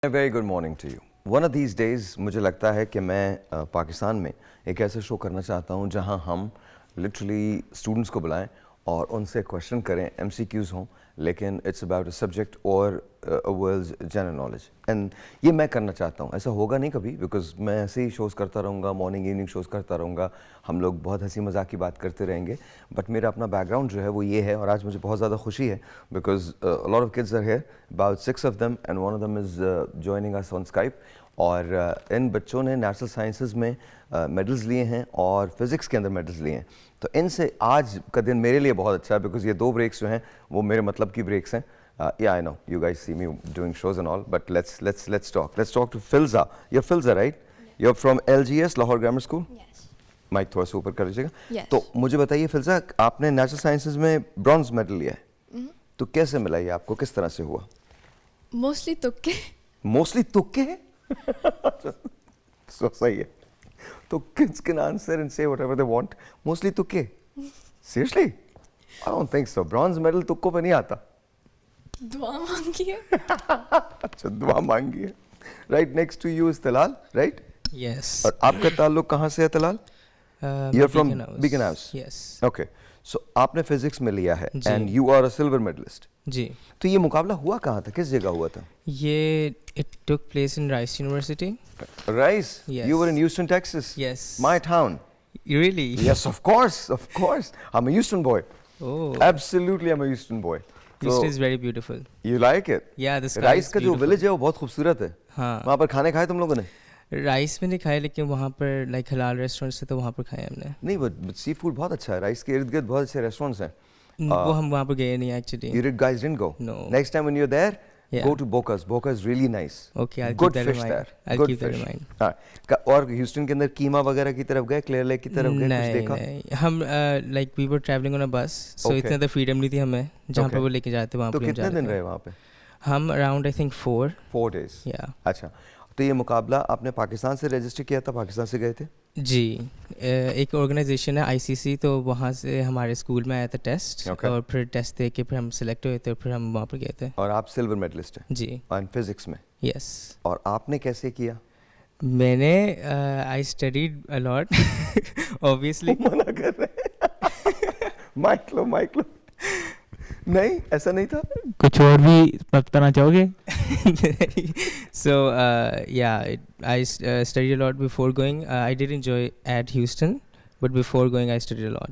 A very good morning to you. One of these days मुझे लगता है कि मैं पाकिस्तान में एक ऐसा शो करना चाहता हूँ जहाँ हम लिटरली स्टूडेंट्स को बुलाएं और उनसे क्वेश्चन करें, MCQs हों, लेकिन इट्स अबाउट अ सब्जेक्ट और वर्ल्ड्स जनरल नॉलेज. एंड ये मैं करना चाहता हूँ. ऐसा होगा नहीं कभी, बिकॉज मैं ऐसे ही शोज़ करता रहूँगा, मॉर्निंग इवनिंग शोज़ करता रहूँगा, हम लोग बहुत हंसी मजाक की बात करते रहेंगे. बट मेरा अपना बैकग्राउंड जो है वो ये है, और आज मुझे बहुत ज़्यादा खुशी है because lot of kids are here, about 6 of them, and one of them is joining us on Skype. और इन बच्चों ने नेचुरल साइंसेज में मेडल्स लिए हैं और फिज़िक्स के अंदर मेडल्स लिए हैं. तो इनसे आज का दिन मेरे लिए बहुत अच्छा है बिकॉज ये दो ब्रेक्स जो हैं वो मेरे मतलब की ब्रेक्स हैं. Yeah, I know you guys see me doing shows and all, but let's talk. Let's talk to Filza. You're Filza, right? You're from LGS, Lahore Grammar School. Yes. Mike थोड़ा सा ऊपर कर लीजिएगा. Yes. तो मुझे बताइए फिल्जा, आपने नेचुरल साइंसेज में ब्रॉन्ज मेडल लिया है. तो कैसे मिला ये आपको, किस तरह से हुआ? Mostly तुक्के. मोस्टली तुक्के. So सही है. तो kids can answer and say whatever they want. Mostly तुक्के. Seriously? I don't think so. Bronze medal तुक्कों पे नहीं आता. दुआ मांगी है. अच्छा, दुआ मांगी है. Right next to you is Talal, right? Yes. और आपका ताल्लुक कहाँ से है Talal? You're from Beacon House. Yes. Okay. So आपने फिजिक्स में लिया है जी. and you are a silver medalist. जी. तो ये मुकाबला हुआ कहाँ था, किस जगह हुआ था? ये it took place in Rice University. Rice? Yes. You were in Houston, Texas? Yes. My town. Really? Yes, of course, of course. I'm a Houston boy. Oh. Absolutely, I'm a Houston boy. Houston is very beautiful. You like it? Yeah, the sky rice is का जो beautiful. Village है वो बहुत खूबसूरत है. हाँ. वहाँ पर खाने खाए तुम लोगों ने? राइस में नहीं खाए, लेकिन वहाँ पर लाइक हलाल रेस्टोरेंट से तो वहाँ पर खाए हमने. नहीं, बट सी फूड बहुत अच्छा है. राइस के इर्द गिर्द बहुत अच्छे रेस्टोरेंट्स हैं. वो हम वहाँ पर गए नहीं actually. You guys didn't go? No. Next time when you're there, Yeah. go to Boca's. Boca is really nice. Okay, I'll Good keep that in fish mind. there. I'll Good keep that in fish. mind. हाँ. और Houston के अंदर कीमा वगैरह की तरफ गए, clear lake की तरफ गए, कुछ नहीं देखा? नहीं, हम like we were travelling on a bus, so Okay. इतना ज़्यादा फ्रीडम नहीं थी हमें जहाँ Okay. पर वो लेके जाते वहाँ तो पर हम कितने जा दिन रहे रहे थे. वहाँ पे? हम अराउंड आई थिंक 4. 4 days. या. अच्छा. तो ये मुकाबला आपने पाकिस्तान से रजिस्टर किया था, पाकिस्तान से गए थे? जी. एक ऑर्गेनाइजेशन है ICC, तो वहाँ से हमारे स्कूल में आया था टेस्ट. Okay. और फिर टेस्ट दे के फिर हम सिलेक्ट हुए थे और फिर हम वहाँ पर गए थे. और आप सिल्वर मेडलिस्ट हैं जी. और फिजिक्स में. यस. और आपने कैसे किया? मैंने I studied a lot obviously. मना कर रहे हैं. माइक लो. नहीं, ऐसा नहीं था. कुछ और भी बताना चाहोगे? So yeah, I studied a lot before going. I did enjoy at Houston, but before going I studied a lot.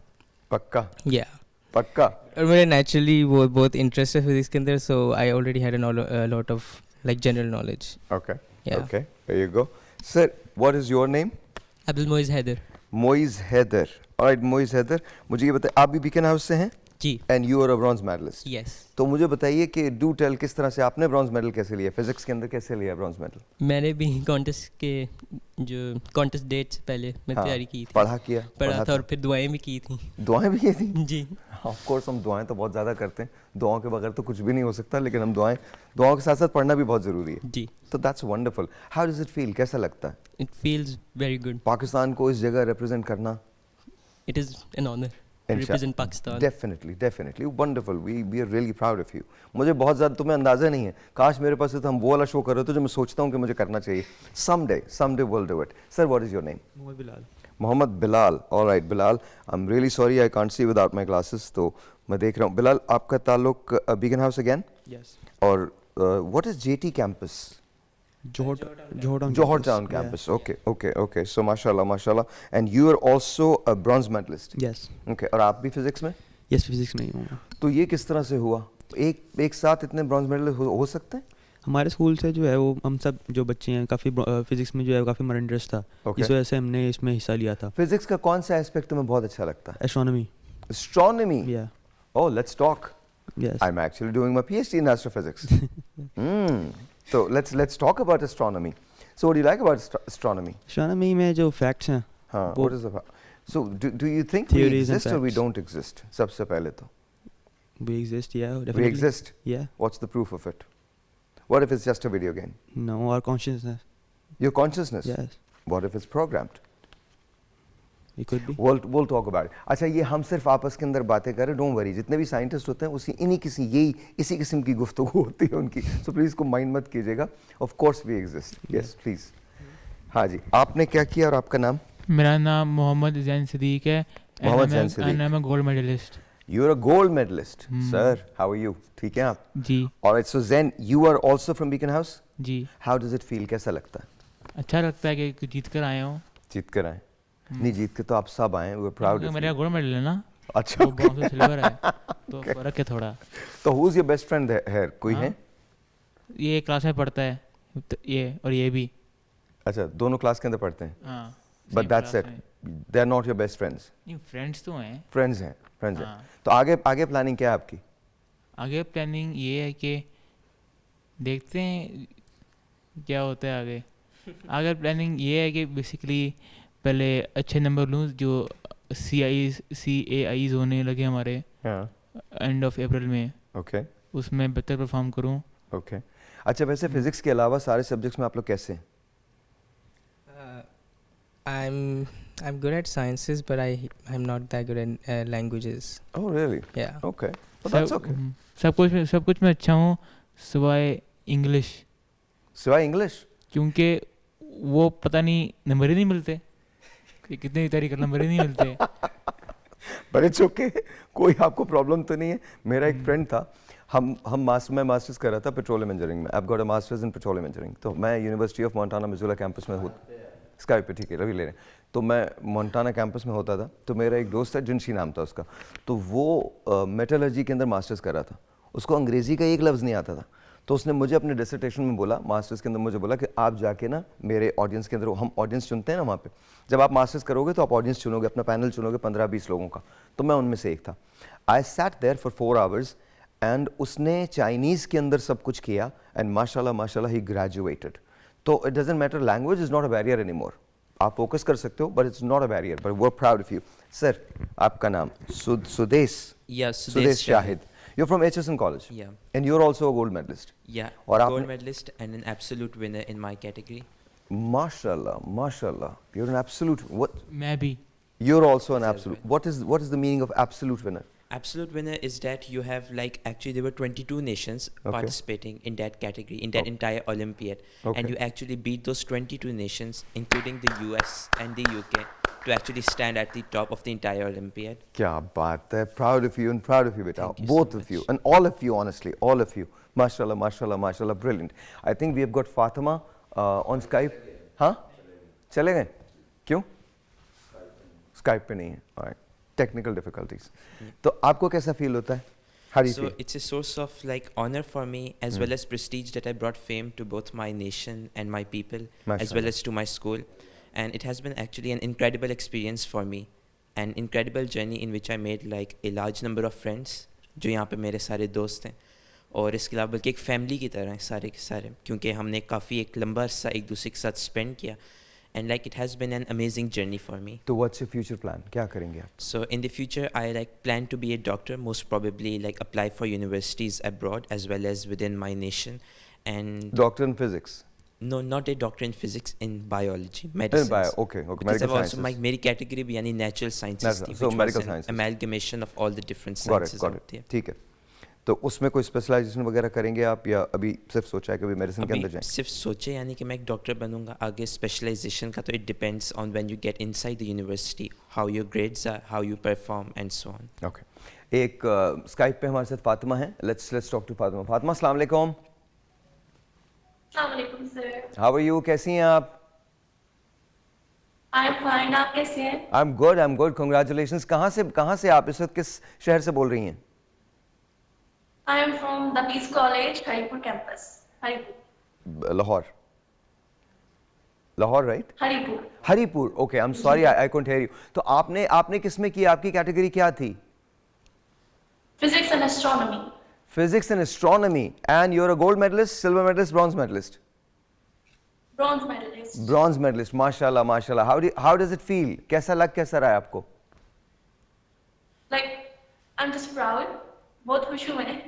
पक्का? Yeah. पक्का? और मेरे naturally वो बहुत interest है physics के अंदर, so I already had a lot of like general knowledge. Okay. Yeah. Okay. There you go. Sir, what is your name? Abdul Moiz Haider. Moiz Haider. Alright, Moiz Haider. मुझे ये बताइए, आप भी बीकन हाउस से हैं? जी. And you are a bronze medalist. Yes. तो मुझे बताइए कि डू टेल, किस तरह से आपने ब्रॉन्ज मेडल कैसे लिया, फिजिक्स के अंदर कैसे लिया ब्रॉन्ज मेडल? मैंने भी कॉन्टेस्ट के जो कॉन्टेस्ट डेट से पहले मैं हाँ, तैयारी की थी. पढ़ा था और फिर दुआएं भी की थी. दुआएं भी की थी? जी. ऑफ कोर्स, हम दुआएं तो बहुत ज़्यादा करते हैं. दुआओं के बगैर तो कुछ भी नहीं हो सकता, लेकिन हम दुआओं के साथ साथ पढ़ना भी बहुत ज़रूरी है. जी. तो that's wonderful. How does it feel, कैसा लगता है it feels very good. Pakistan को इस जगह रिप्रेजेंट करना? It is an honour to represent Pakistan. Definitely wonderful. We are really proud of you. मुझे बहुत ज़्यादा, तुम्हें अंदाज़ा नहीं है, काश मेरे पास तो हम वो वाला शो कर रहे थे जो मैं सोचता हूँ कि मुझे करना चाहिए. someday we'll do it. Sir, what is your name? Mohammad Bilal. Mohammad Bilal. Alright Bilal, I am really sorry I can't see without my glasses. तो मैं देख रहा हूँ. बिलाल, आपका ताल्लुक बीगन हाउस अगेन? यस. और what is JT campus? Johor Town campus. Okay. So mashallah. And you are also a bronze medalist. Yes. Okay. और आप भी फिजिक्स में? यस, फिजिक्स में ही हूँ. तो ये किस तरह से हुआ? एक साथ इतने ब्रॉन्ज मेडल हो सकते हैं? हमारे स्कूल से जो है वो हम सब जो बच्चे हैं काफ़ी फिजिक्स में जो है काफ़ी हमारा इंटरेस्ट था. Okay. इस वजह से हमने इसमें हिस्सा लिया था. फिजिक्स का कौन सा एस्पेक्ट तुम्हें बहुत अच्छा लगता है? एस्ट्रोनॉमी. एस्ट्रोनॉमी. या. Oh, let's talk. Yes. I'm actually doing my PhD in astrophysics. So let's talk about astronomy. So what do you like about astronomy? Astronomy में जो फैक्ट्स हैं हाँ, वो- what is the So do you think we Theories and exist or we facts. don't exist? सबसे पहले तो we exist. Yeah, we definitely. exist. Yeah. What's the proof of it? What if it's just a video game? No, our consciousness. Your consciousness. Yes. What if it's programmed? It could be. we'll talk about it. अच्छा, ये हम सिर्फ आपस के अंदर बातें कर रहे हैं, डोंट वरी, जितने भी साइंटिस्ट होते हैं उसी इसी किस्म की गुफ्तगू होती है उनकी, सो प्लीज़ को माइंड मत कीजिएगा, of course we exist, yes please. हाँ जी, आपने क्या किया और आपका नाम? मेरा नाम मोहम्मद जैन सिद्दीक है Mohammad Zain Siddique. and I'm a gold medalist। You are a gold medalist sir, how are you? ठीक है आप? जी alright, so Zain you are also from Beaconhouse, जी। हाउ डज इट फील, कैसा लगता है? अच्छा लगता है कि जीत कर आया हूँ। जीत कर आए? नहीं, जीत के तो आप सब आए, वी आर प्राउड ऑफ मेरा यू। गोल्ड मेडल है ना, अच्छा, तो ब्रॉन्ज और सिल्वर है, तो फर्क है थोड़ा। तो who is your best friend here, कोई है? ये क्लास में पढ़ता है, तो ये और ये भी। अच्छा, दोनों क्लास के अंदर पढ़ते हैं, हाँ but that's it, they are not your best friends? नहीं, फ्रेंड्स तो हैं। फ्रेंड्स हैं, फ्रेंड्स हैं। हाँ। तो आगे प्लानिंग क्या है आपकी? आगे प्लानिंग ये है कि देखते हैं क्या होता है आगे। आगे प्लानिंग ये है कि बेसिकली पहले अच्छे नंबर लूँ, जो CAIs होने लगे हमारे हाँ, एंड ऑफ अप्रैल में, ओके उसमें बेहतर परफॉर्म करूँ। ओके। अच्छा, वैसे फिजिक्स के अलावा सारे सब्जेक्ट्स में आप लोग कैसे हैं? I'm good at sciences, but I'm not that good at languages. Oh really? Yeah. Okay. Well, that's okay. सब कुछ में अच्छा हूँ सिवाय इंग्लिश, सिवाय इंग्लिश? क्योंकि वो पता नहीं नंबर ही नहीं मिलते, कि कितनी तारीख नंबर ही नहीं मिलते। But it's okay. कोई आपको प्रॉब्लम तो नहीं है? मेरा एक फ्रेंड था, मैं मास्टर्स कर रहा था पेट्रोलियम इंजीनियरिंग में, I've got a master's in petroleum engineering, तो मैं यूनिवर्सिटी ऑफ मोंटाना मिज़ोला कैंपस में हूँ, स्काइप पे, ठीक है, रवि ले रहे हैं, तो मैं मोंटाना कैंपस में होता था, तो मेरा एक दोस्त है, जिनशी नाम था उसका, तो वो मेटलर्जी के अंदर मास्टर्स कर रहा था, उसको अंग्रेज़ी का एक लफ्ज़ नहीं आता था, तो उसने मुझे अपने डिसर्टेशन में बोला, मास्टर्स के अंदर मुझे बोला कि आप जाके ना मेरे ऑडियंस के अंदर, हम ऑडियंस चुनते हैं ना वहाँ पे, जब आप मास्टर्स करोगे तो आप ऑडियंस चुनोगे, अपना पैनल चुनोगे 15-20 लोगों का, तो मैं उनमें से एक था। I sat there for 4 hours and उसने चाइनीज़ के अंदर सब कुछ किया एंड माशाल्लाह ही ग्रेजुएटेड। तो it doesn't matter, language is not a barrier any more, आप फोकस कर सकते हो, but it's not a barrier, but we are proud of you. Sir, आपका नाम? Sudesh Shahid. You're from HSN College? Yeah. And you're also a gold medalist? Yeah, और gold आपने- medalist and an absolute winner in my category. Mashallah, you're an absolute, what? मैं भी। You're also an Yes, absolute, right. what is the meaning of absolute winner? Absolute winner is that you have actually there were 22 nations Okay. participating in that category, in that entire Olympiad. Okay. And you actually beat those 22 nations, including the US and the UK, to actually stand at the top of the entire Olympiad. क्या बात है, proud of you and proud of you beta, Thank you both so of you much. and all of you, honestly, all of you. Mashallah, brilliant. I think we have got Fatima on Skype. हाँ? चले गए? क्यों? Skype पे नहीं है, alright. Technical difficulties. तो आपको कैसा feel होता है? How do you So feel? it's a source of honor for me, as well as prestige, that I brought fame to both my nation and my people, as Mashallah. well as to my school. And it has been actually an incredible experience for me, an incredible journey in which I made a large number of friends, जो यहाँ पे मेरे सारे दोस्त हैं, और इसके अलावा बल्कि एक फैमिली की तरह हैं सारे के सारे, क्योंकि हमने काफ़ी एक लंबा अरसा एक दूसरे के साथ स्पेंड किया, and it has been an amazing journey for me. तो what's your future plan? क्या करेंगे आप? So in the future, I plan to be a doctor, most probably apply for universities abroad as well as within my nation. And Doctor in physics? no, not a doctor in physics, in biology, In medicine. bio, okay, Because medical I've also sciences. मेरी category भी यानी natural sciences Natural, थी, so which medical was an sciences. amalgamation of all the different Got sciences it. out there. ठीक है, तो उसमें कोई specialisation वगैरह करेंगे आप, या अभी सिर्फ सोचा है कि अभी मेडिसिन के अंदर अभी जाएं? सिर्फ सोचे यानी कि मैं एक डॉक्टर बनूंगा, आगे स्पेशलाइजेशन का तो it depends on when you get inside the university, how your grades are, how you perform and so on. Okay, एक स्काइप पे हमारे साथ फातिमा है, let's talk to Fatima. Fatima, अस्सलाम वालेकुम। अस्सलाम वालेकुम सर। हाउ आर यू, कैसी हैं आप? आई एम फाइन, आप कैसे हैं? I am good, congratulations. कहाँ से आप इस वक्त किस शहर से बोल रही हैं? I am from the Peace College Haripur campus. Haripur Lahore right? Haripur, okay, I am sorry, I couldn't hear you. तो आपने किस में की, आपकी कैटेगरी क्या थी? Physics and astronomy. Physics and astronomy, and you are a gold medallist, silver medallist, bronze medallist? Bronze medallist. Bronze medallist, माशाल्लाह। How does it feel, कैसा रहा है आपको? आई एम जस्ट प्राउड, बहुत खुश हूँ मैं।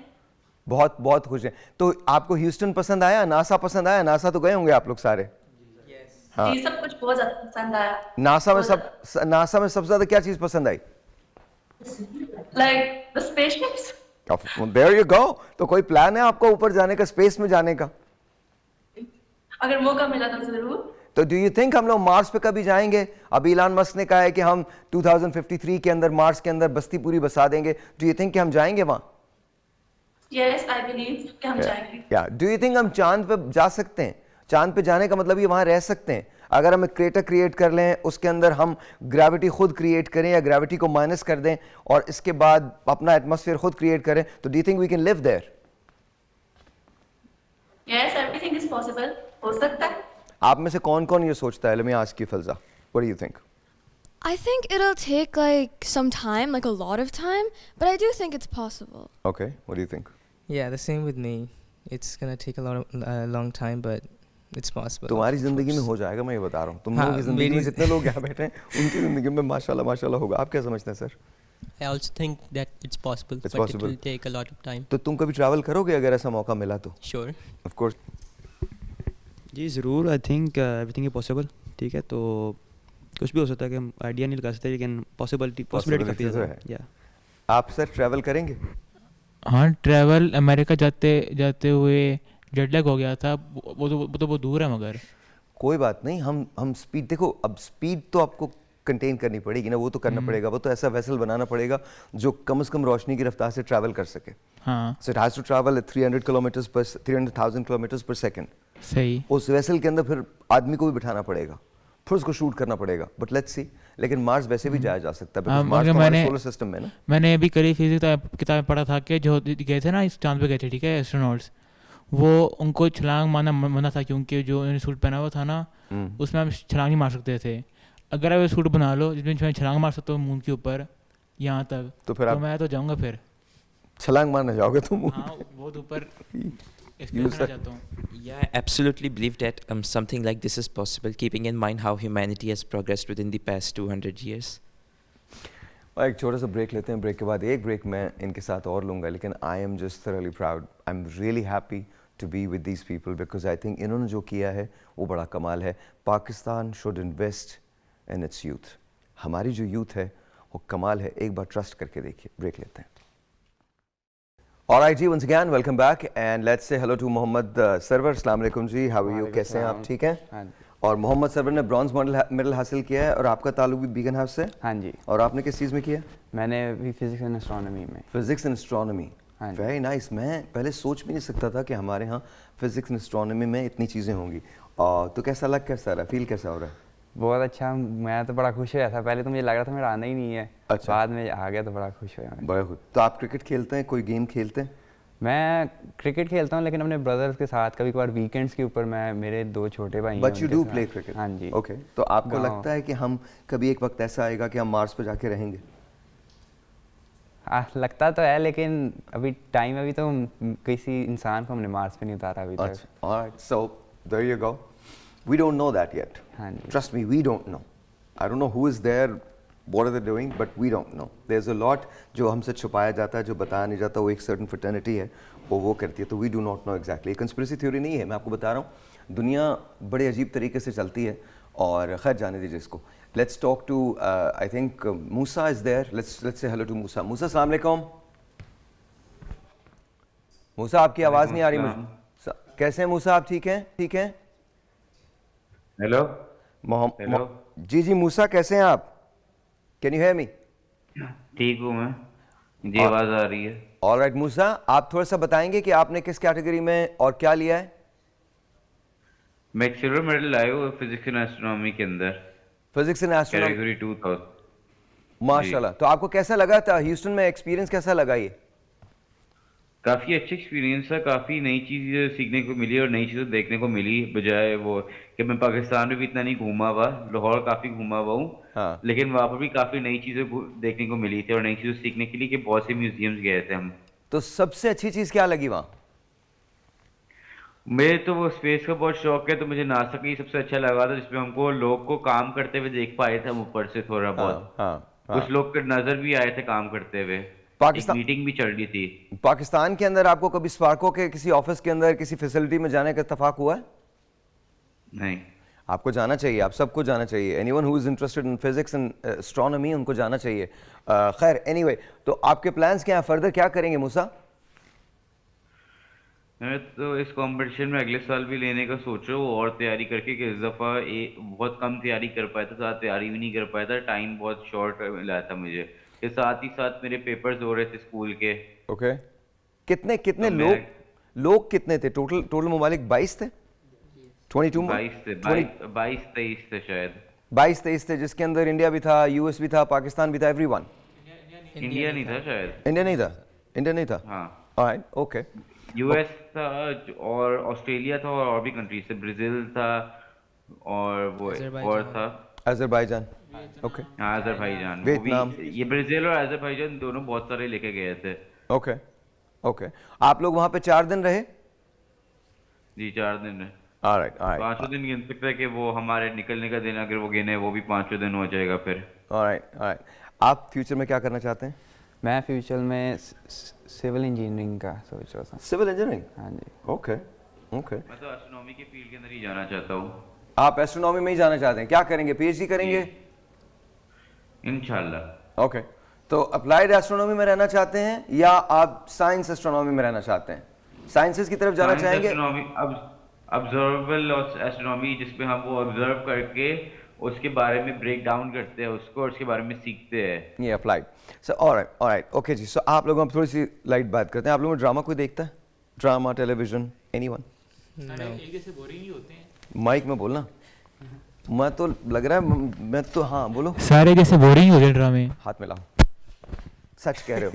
बहुत खुश हैं। तो आपको ह्यूस्टन पसंद आया, नासा पसंद आया? नासा तो गए होंगे आप लोग सारे? हाँ। जी सब कुछ बहुत ज्यादा पसंद आया। नासा में सबसे ज्यादा क्या चीज पसंद आई? Like the spaceships. There you go. तो कोई प्लान है आपका ऊपर जाने का, स्पेस में जाने का? अगर मौका मिला तो जरूर। तो डू यू थिंक हम लोग मार्स पे कभी जाएंगे? अभी इलान मस्क ने कहा है कि हम 2053 के अंदर मार्स के अंदर बस्ती पूरी बसा देंगे। डू यू थिंक कि हम जाएंगे वहां? यस आई बिलीव कि हम जाएंगे। या डू यू थिंक हम चांद पे जा सकते हैं? चांद पे जाने का मतलब ये वहां रह सकते हैं। अगर हम एक क्रेटर क्रिएट कर लें, उसके अंदर हम ग्रेविटी खुद क्रिएट करें या ग्रेविटी को माइनस कर दें और इसके बाद अपना एटमॉस्फेयर खुद क्रिएट करें, तो do you think we can live there? Yes everything is possible. हो सकता है। आप में से कौन कौन ये सोचता है? Let me ask you Filza, what do you think? I think it'll take like some time, like a lot of time, but I do think it's possible. Okay, what do you think? Yeah, the same with me. It's gonna take a long time, but it's possible. तुम्हारी of जिंदगी में course. हो जाएगा, मैं ये बता रहा हूँ। तुम हाँ, लोगों की जिंदगी में मेरी- जितने लोग यहाँ बैठे हैं उनकी जिंदगी में माशाल्लाह माशाल्लाह होगा। आप क्या समझते हैं sir? I also think that it's possible, It's but possible. it will take a lot of time. तो तुम कभी ट्रैवल करोगे अगर ऐसा मौका मिला तो? Sure. Of course. जी ज़रूर, I think everything is possible. ठीक है, तो कुछ भी हो सकता है कि हम आइडिया नहीं लगा सकते, लेकिन पॉसिबिलिटी काफ़ी तो ज़्यादा है। या आप सर ट्रैवल करेंगे? हाँ ट्रैवल अमेरिका जाते जाते हुए जेट लैग हो गया था। वो तो बहुत दूर है मगर। कोई बात नहीं, हम स्पीड देखो, अब स्पीड तो आपको कंटेन करनी पड़ेगी ना, वो तो करना पड़ेगा। वो तो ऐसा वेसल बनाना पड़ेगा जो कम से कम रोशनी की रफ्तार से ट्रैवल कर सके। हाँ so it has to travel at 300,000 kilometres per second. सही। उस वेसल के अंदर फिर आदमी को भी बिठाना पड़ेगा, फिर उसको शूट करना पड़ेगा। बट लेट्स सी, लेकिन मार्स वैसे भी जाया जा सकता है हाँ, बिकॉज़ मार्स मगर तो हमारे मैंने- सोलर सिस्टम में है ना। मैंने अभी करीब फिजिक्स किताब में पढ़ा था कि जो गए थे ना इस चांद पे गए थे, ठीक है, एस्ट्रोनॉट्स, वो उनको छलांग मारना मना था क्योंकि जो उन्होंने सूट पहना हुआ था ना उसमें हम छलांग नहीं मार सकते थे। अगर आप सूट बना लो जिसमें मैं छलांग मार सकता हूँ मून के ऊपर यहाँ तक, तो फिर आप मैं तो जाऊँगा फिर। छलांग मारने जाओगे तुम? हाँ बहुत ऊपर You एक्सपीरियंस करना said- चाहता हूँ। Yeah, I absolutely believe that something like this is possible, keeping in mind how humanity has progressed within the past 200 years. और एक छोटा सा ब्रेक लेते हैं। ब्रेक के बाद एक ब्रेक मैं इनके साथ और लूँगा, लेकिन I am just thoroughly proud, I am really happy to be with these people because I think इन्होंने जो किया है वो बड़ा कमाल है। Pakistan should invest in its youth. हमारी जो यूथ है वो कमाल है, एक बार ट्रस्ट करके देखिए। ब्रेक लेते हैं। Alright जी, once again welcome back and let's say hello to Mohammad Sarwar. अस्सलाम वालेकुम जी, how are you? कैसे हैं आप? ठीक हैं? हाँ जी। और मोहम्मद सरवर ने ब्रॉन्ज मेडल हासिल किया है और आपका ताल्लुक भी बीगन हाउस से? हाँ जी। और आपने किस चीज़ में किया? मैंने अभी फिजिक्स एंड एस्ट्रोनॉमी में। Physics and astronomy. हाँ जी। Very nice. मैं पहले सोच भी नहीं सकता था कि हमारे यहाँ फिजिक्स एंड एस्ट्रोनॉमी में इतनी चीज़ें होंगी। तो कैसा लग, कैसा रहा, फील कैसा हो रहा है? बहुत अच्छा, मैं तो बड़ा खुश हुआ था। पहले तो मुझे लग रहा था मेरा आना ही नहीं है। अच्छा। बाद में आ गया तो बड़ा खुश हुआ मैं। बड़ा खुश। तो आप क्रिकेट खेलते हैं, कोई गेम खेलते हैं? मैं क्रिकेट खेलता हूँ लेकिन अपने ब्रदर्स के साथ, कभी कभार वीकेंड्स के ऊपर मैं, मेरे 2 छोटे भाई हैं बट यू उनके डू साथ। Play cricket? हाँ जी। ओके, तो आपको गाँव। लगता है कि हम कभी एक वक्त ऐसा आएगा कि हम मार्स पर जाके रहेंगे? लगता तो है, लेकिन अभी टाइम, अभी तो किसी इंसान को हमने मार्स पे नहीं उतारा अभी तक। अच्छा, alright, so there you go. We don't know that yet. हाँ जी। Trust me, we don't know. I don't know who is there, what are they doing, but we don't know. There's a lot जो हमसे छुपाया जाता है, जो बताया नहीं जाता, वो एक certain fraternity है, वो करती है, तो we do not know exactly. Conspiracy theory नहीं है, मैं आपको बता रहा हूँ, दुनिया बड़े अजीब तरीके से चलती है और खैर जाने दीजिए इसको। Let's talk to, I think Musa is there. Let's say hello to Musa. Musa, अस्सलाम वालेकुम। मूसा, आपकी आवाज़ नहीं आ रही मुझे। कैसे हैं मूसा, आप ठीक हैं? ठीक हैं? हेलो। मोहम्मद जी जी, मूसा कैसे हैं आप? Can you hear me? ठीक हूँ मैं, जी आवाज़ आ रही है। ऑलराइट मूसा, आप थोड़ा सा बताएंगे कि आपने किस कैटेगरी में और क्या लिया है? मैं एक सिल्वर मेडल लाया हूँ फिजिक्स एंड एस्ट्रोनॉमी के अंदर, फिजिक्स एंड एस्ट्रोनॉमी। कैटेगरी 2000। माशाल्लाह। तो आपको कैसा लगा था ह्यूस्टन में, एक्सपीरियंस कैसा लगा ये? काफ़ी अच्छा एक्सपीरियंस था, काफ़ी नई चीज़ सीखने को मिली और नई चीज़ें देखने को मिली, बजाय वो कि मैं पाकिस्तान में भी इतना नहीं घूमा हुआ, लाहौर काफ़ी घूमा हुआ हूँ। हाँ। लेकिन वहाँ पर भी काफ़ी नई चीज़ें देखने को मिली थी और नई चीज़ें सीखने के लिए कि बहुत से म्यूजियम्स गए थे हम। तो सबसे अच्छी चीज़ क्या लगी वहाँ? मेरे तो वो स्पेस का बहुत शौक है, तो मुझे नासा का ही सबसे अच्छा लगा था, जिसमें हमको लोग को काम करते हुए देख पाए थे हम ऊपर से थोड़ा बहुत। हाँ, कुछ लोग के नजर भी आए थे काम करते हुए। पाकिस्तान मीटिंग भी चल रही थी। पाकिस्तान के अंदर आपको कभी स्पार्को के किसी ऑफिस के अंदर किसी फैसिलिटी में जाने का इत्तेफाक हुआ है? नहीं। आपको जाना चाहिए, आप सबको जाना चाहिए. Anyone who is interested in physics and astronomy उनको जाना चाहिए. खैर एनीवे, तो आपके प्लान्स क्या हैं, फर्दर क्या करेंगे मूसा? मैं तो इस कंपटीशन में अगले साल भी लेने का सोच रहा हूँ और तैयारी करके, कि इस दफ़ा बहुत कम तैयारी कर पाया था, ज़्यादा तैयारी भी नहीं कर पाया था, टाइम बहुत शॉर्ट मिला था मुझे. के साथ ही साथ मेरे पेपर्स हो रहे थे स्कूल के. ओके. कितने कितने तो लोग कितने थे टोटल ममालिक? 22 थे, 22 22-23 थे शायद. 22-23 थे, जिसके अंदर इंडिया भी था, यूएस भी था, पाकिस्तान भी था, एवरीवन. इंडिया नहीं था शायद. इंडिया नहीं था. हाँ. Alright, okay. यूएस था और ऑस्ट्रेलिया था और भी कंट्रीज थे, ब्राज़ील था और वो और था अज़रबैजान. ओके. हाँ अज़रबैजान, वो वियतनाम. भी, ये ब्राज़ील और अज़रबैजान दोनों बहुत सारे लेके गए थे. ओके. आप लोग वहाँ पे 4 दिन रहे? जी 4 दिन है. ऑलराइट. 5वें दिन गिन सकते हैं कि वो हमारे निकलने का दिन, अगर वो गिने वो भी 5वें दिन हो जाएगा फिर. ऑलराइट. आप फ्यूचर में क्या करना चाहते हैं? मैं फ्यूचर में सिविल इंजीनियरिंग का सोच रहा था. Civil engineering. हाँ जी. ओके. मैं तो एस्ट्रोनॉमी के फील्ड के अंदर ही जाना चाहता हूँ. आप एस्ट्रोनॉमी में ही जाना चाहते हैं? क्या करेंगे, पीएचडी करेंगे? इंशाल्लाह. ओके. तो अप्लाइड एस्ट्रोनॉमी में रहना चाहते हैं या आप साइंस एस्ट्रोनॉमी में रहना चाहते हैं? साइंसेस की तरफ जाना चाहेंगे? ऑब्जर्वेबल एस्ट्रोनॉमी, जिसमें हम वो ऑब्जर्व करके उसके बारे में ब्रेक डाउन करते हैं उसको और उसके बारे में सीखते हैं. ये अप्लाइड. So alright. ओके जी. सो आप लोगों में थोड़ी सी लाइट बात करते हैं. आप लोगों में ड्रामा कोई देखता है? Drama, television, anyone? एक जैसे बोरिंग ही होते हैं. माइक में बोलना. मैं तो लग रहा है मैं तो, हाँ बोलो. सारे जैसे बोरिंग होते हैं ड्रामे. हाथ मिलाओ. सच कह रहे हो?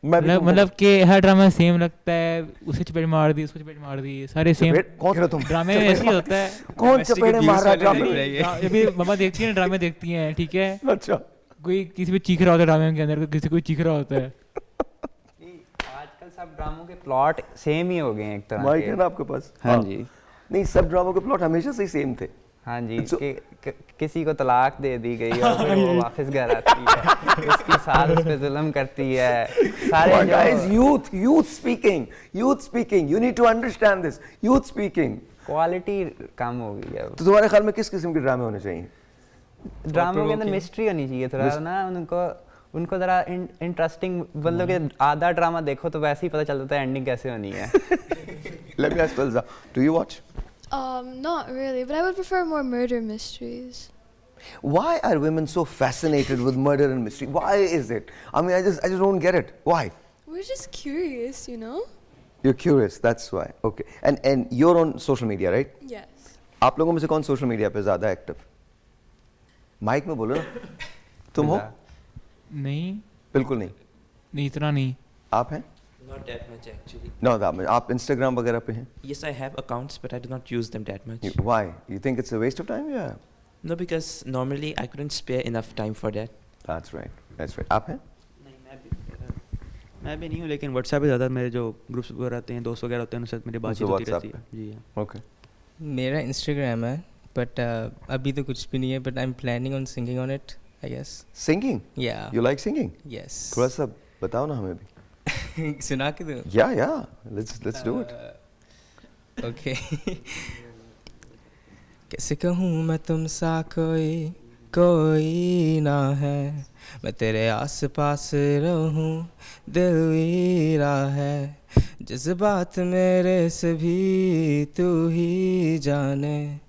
मतलब कि हर ड्रामा सेम लगता है, उसे चपेट मार दी, उसको चपेट मार दी, सारे सेम. कौन कह रहे हो तुम? ड्रामे में ऐसे ही होता है. कौन चपेड़े मार रहा है ड्रामे में? अभी मम्मा देखती है ना, ड्रामे देखती हैं, ठीक है. अच्छा. कोई किसी पे चीख रहा होता है ड्रामे के अंदर, किसी कोई चीख रहा होता है. आजकल सब ड्रामों के प्लॉट सेम ही हो गए हैं एक तरह माइक के. है ना आपके पास? हाँ जी. नहीं, सब ड्रामों के प्लॉट हमेशा से ही सेम थे. हाँ जी. किसी को तलाक दे दी गई और फिर वो वापस घर आती है, उसकी सास उस पे जुल्म करती है. सारे guys, youth speaking, you need to understand this. Youth speaking. Quality कम हो गई है. तो तुम्हारे ख्याल में किस किस्म के ड्रामे होने चाहिए? ड्रामों के अंदर मिस्ट्री होनी चाहिए थोड़ा ना, उनको जरा इंटरेस्टिंग, मतलब कि आधा ड्रामा देखो तो वैसे ही पता चल जाता है एंडिंग कैसे होनी है. Let me ask Filza, do you watch? Not really, but I would prefer more murder mysteries. Why are women so fascinated with murder and mystery? Why is it? I mean, I just don't get it. Why? We're just curious, you know? You're curious, that's why. Okay. And you're on social media, right? Yes. आप लोगों में से कौन social media पे ज्यादा active? Mic में बोलो ना. तुम हो? नहीं, बिल्कुल नहीं. नहीं इतना नहीं. आप हैं? Not that much actually. No, that much. आप इंस्टाग्राम वगैरह पे हैं? Yes, I have accounts, but I do not use them that much. Why? You think it's a waste of time? Yeah. No, because normally I couldn't spare enough time for that. That's right. आप हैं? मैं भी नहीं हूँ, लेकिन WhatsApp पे ज़्यादा मेरे जो ग्रुप्स वगैरह आते हैं, दोस्त वगैरह होते हैं, उनके साथ मेरी बातचीत होती रहती है. जी हाँ. Okay. मेरा इंस्टाग्राम है, बट अभी तो कुछ भी नहीं है, but I am planning on singing on it, I guess. Singing? Yeah. You like singing? Yes. थोड़ा सा बताओ ना हमें भी. सुना के दो. Yeah. Let's do it. Okay. कैसे कहूँ मैं तुम सा कोई ना है, मैं तेरे आस पास रहूं दिल वीरा है, जज्बात मेरे से भी तू ही जाने,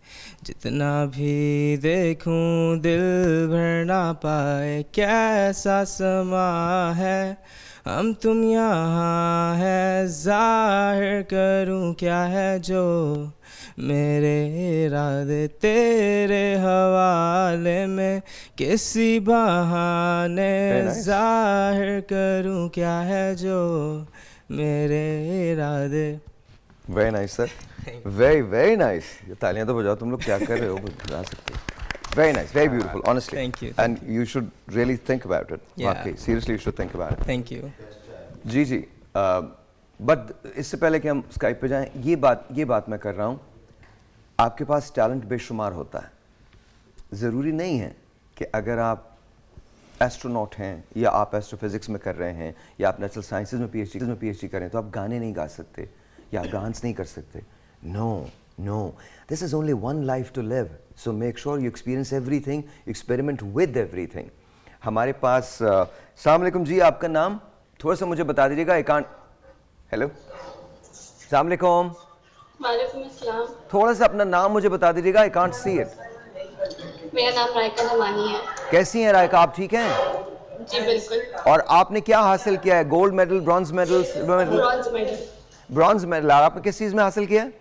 जितना भी देखूं दिल भर ना पाए, कैसा समा है हम तुम यहाँ है, जाहिर करूँ क्या है जो मेरे इरादे तेरे हवाले में, किसी बहाने जाहिर करूँ क्या है जो मेरे इरादे. Very nice, sir. Very nice. ये तालियां तो बजाओ, तुम लोग क्या कर रहे हो बजा सकते हो. Very nice, very beautiful, honestly. Thank you. And you should really think about it. Yeah. Okay, seriously, you should think about it. Thank you. Ji. But इससे पहले कि हम स्काइप पे जाएं, ये बात मैं कर रहा हूँ, आपके पास टैलेंट बेशुमार होता है. ज़रूरी नहीं है कि अगर आप एस्ट्रोनॉट हैं या आप एस्ट्रोफिजिक्स में कर रहे हैं या आप नेचुरल साइंसेज में पीएचडी करें तो आप गाने नहीं गा सकते या आप डांस नहीं कर सकते. No, No, this is only one life to live. So make sure you experience everything, you experiment with everything. हमारे पास अस्सलाम वालेकुम जी, आपका नाम थोड़ा सा मुझे बता दीजिएगा. I can't. हेलो, अस्सलाम वालेकुम. वालेकुम अस्सलाम. थोड़ा सा अपना नाम मुझे बता दीजिएगा. आई कांट सी इट. मेरा नाम रायका नमानी है. कैसी हैं रायका, आप ठीक हैं? जी बिल्कुल. और आपने क्या हासिल किया है? Gold medal, bronze medal, silver medal? Bronze medal. Bronze medal. और आपने किस चीज़ में हासिल किया है?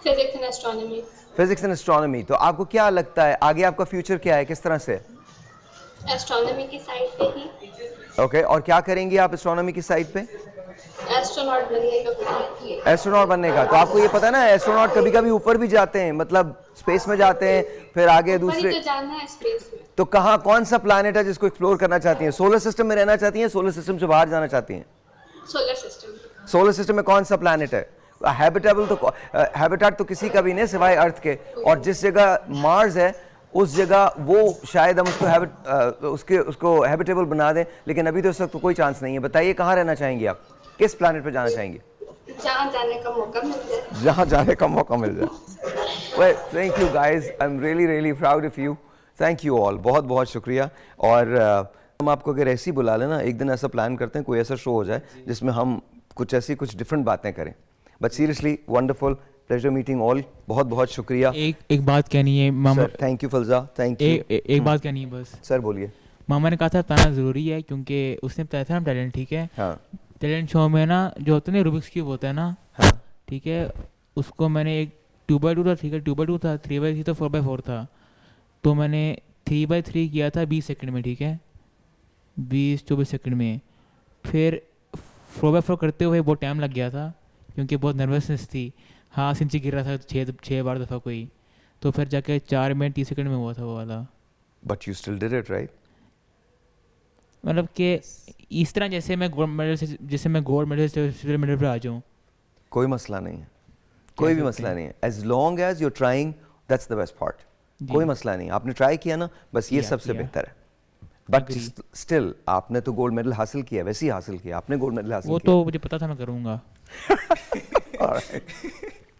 Physics and astronomy. Physics and astronomy. तो आपको क्या लगता है आगे आपका फ्यूचर क्या है, किस तरह से? एस्ट्रोनॉमी की साइड पे ही. ओके, और क्या करेंगी आप एस्ट्रोनॉमी की साइड पे? एस्ट्रोनॉट बनने का प्लान है. एस्ट्रोनॉट बनने का. तो आपको ये पता है ना, एस्ट्रोनॉट कभी कभी ऊपर भी जाते हैं, मतलब स्पेस में जाते हैं, फिर आगे दूसरे. तो जाना है स्पेस में. तो कहाँ, कौन सा प्लैनेट है जिसको एक्सप्लोर करना चाहती हैं? सोलर सिस्टम में रहना चाहती हैं, सोलर सिस्टम से बाहर जाना चाहती हैं? Solar system. सोलर सिस्टम में कौन सा प्लैनेट है? हैबिटेबल तो हैबिटेट तो किसी का भी नहीं सिवाय अर्थ के. और जिस जगह मार्स है उस जगह वो शायद हम उसको उसको हैबिटेबल बना दें, लेकिन अभी तो उस वक्त तो कोई चांस नहीं है. बताइए कहाँ रहना चाहेंगी आप, किस प्लैनेट पे जाना चाहेंगे? जहाँ जाने का मौका मिल जाए. जहाँ जाने का मौका मिल जाए. Well, thank you guys, I am really really proud of you. Thank you all, बहुत बहुत शुक्रिया. और हम आपको अगर ऐसी बुला लें ना, एक दिन ऐसा प्लान करते हैं, कोई ऐसा शो हो जाए जिसमें हम कुछ डिफरेंट बातें करें. But seriously wonderful, pleasure meeting all. बहुत बहुत शुक्रिया. एक बात कहनी है मामा. Thank you Falza, thank you. एक बात कहनी है बस. सर बोलिए. मामा ने कहा था बताना ज़रूरी है, क्योंकि उसने बताया था ना टैलेंट, ठीक है. हाँ. टैलेंट शो में ना जो होता है ना रूबिक्स क्यूब होता है ना, हाँ. ठीक है, उसको मैंने एक 2x2 था, ठीक है, 2x2 था, 3x3 था, 4x4 था. तो मैंने 3x3 किया था 20 सेकंड में, ठीक है, 20-24 सेकंड में. फिर 4x4 करते हुए बहुत टाइम लग गया था, क्योंकि बहुत नर्वसनेस थी. हाँ, नीचे गिर रहा था 6 बार दफ़ा कोई. तो फिर जाके 4 मिनट 30 सेकंड में हुआ था वो वाला. But you still did it right. मतलब कि इस तरह जैसे मैं गोल्ड मेडल से सिल्वर मेडल पर आ जाऊँ, कोई मसला नहीं है, कोई भी मसला नहीं है. As long as you trying, that's the best part. कोई मसला नहीं. आपने ट्राई किया ना, बस ये सबसे बेहतर है. बट स्टिल आपने तो गोल्ड मेडल हासिल किया, वैसे ही हासिल किया आपने गोल्ड मेडल हासिल वो किया. तो मुझे पता था मैं करूँगा.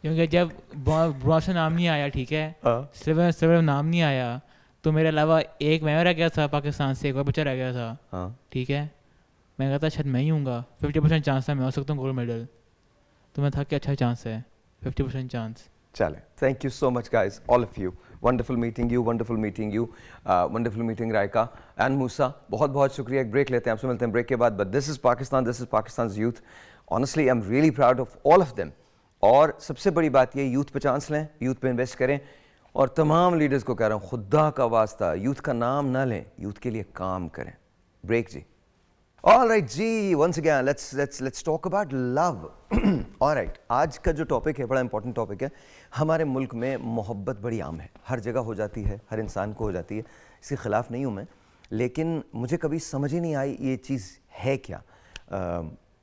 क्योंकि जब ब्रॉन्ज से नाम नहीं आया, ठीक है, सिल्वर नाम नहीं आया, तो मेरे अलावा एक मैं रह गया था पाकिस्तान से, एक और बच्चा रह गया था. हाँ. ठीक है, मैं कहता शायद मैं ही हूँगा. 50% चांस था मैं हो सकता हूँ गोल्ड मेडल. तो मैं था कि अच्छा चांस है, 50% चांस. चले, thank you so much guys, all of you. Wonderful meeting you, wonderful meeting you, wonderful meeting Raika and Musa. बहुत बहुत शुक्रिया. एक ब्रेक लेते हैं, आपसे मिलते हैं ब्रेक के बाद. But this is Pakistan, this is Pakistan youth. Honestly I am really proud of all of them. और सबसे बड़ी बात ये, यूथ पे चांस लें, यूथ पे इन्वेस्ट करें. और तमाम लीडर्स को कह रहा हूँ, खुदा का वास्ता यूथ का नाम ना लें, यूथ के लिए काम करें. ब्रेक जी. ऑल राइट जी, once again let's talk about love. All right, आज का जो टॉपिक है बड़ा इंपॉर्टेंट टॉपिक है. हमारे मुल्क में मोहब्बत बड़ी आम है, हर जगह हो जाती है, हर इंसान को हो जाती है. इसके ख़िलाफ़ नहीं हूँ मैं, लेकिन मुझे कभी समझ ही नहीं आई ये चीज़ है क्या.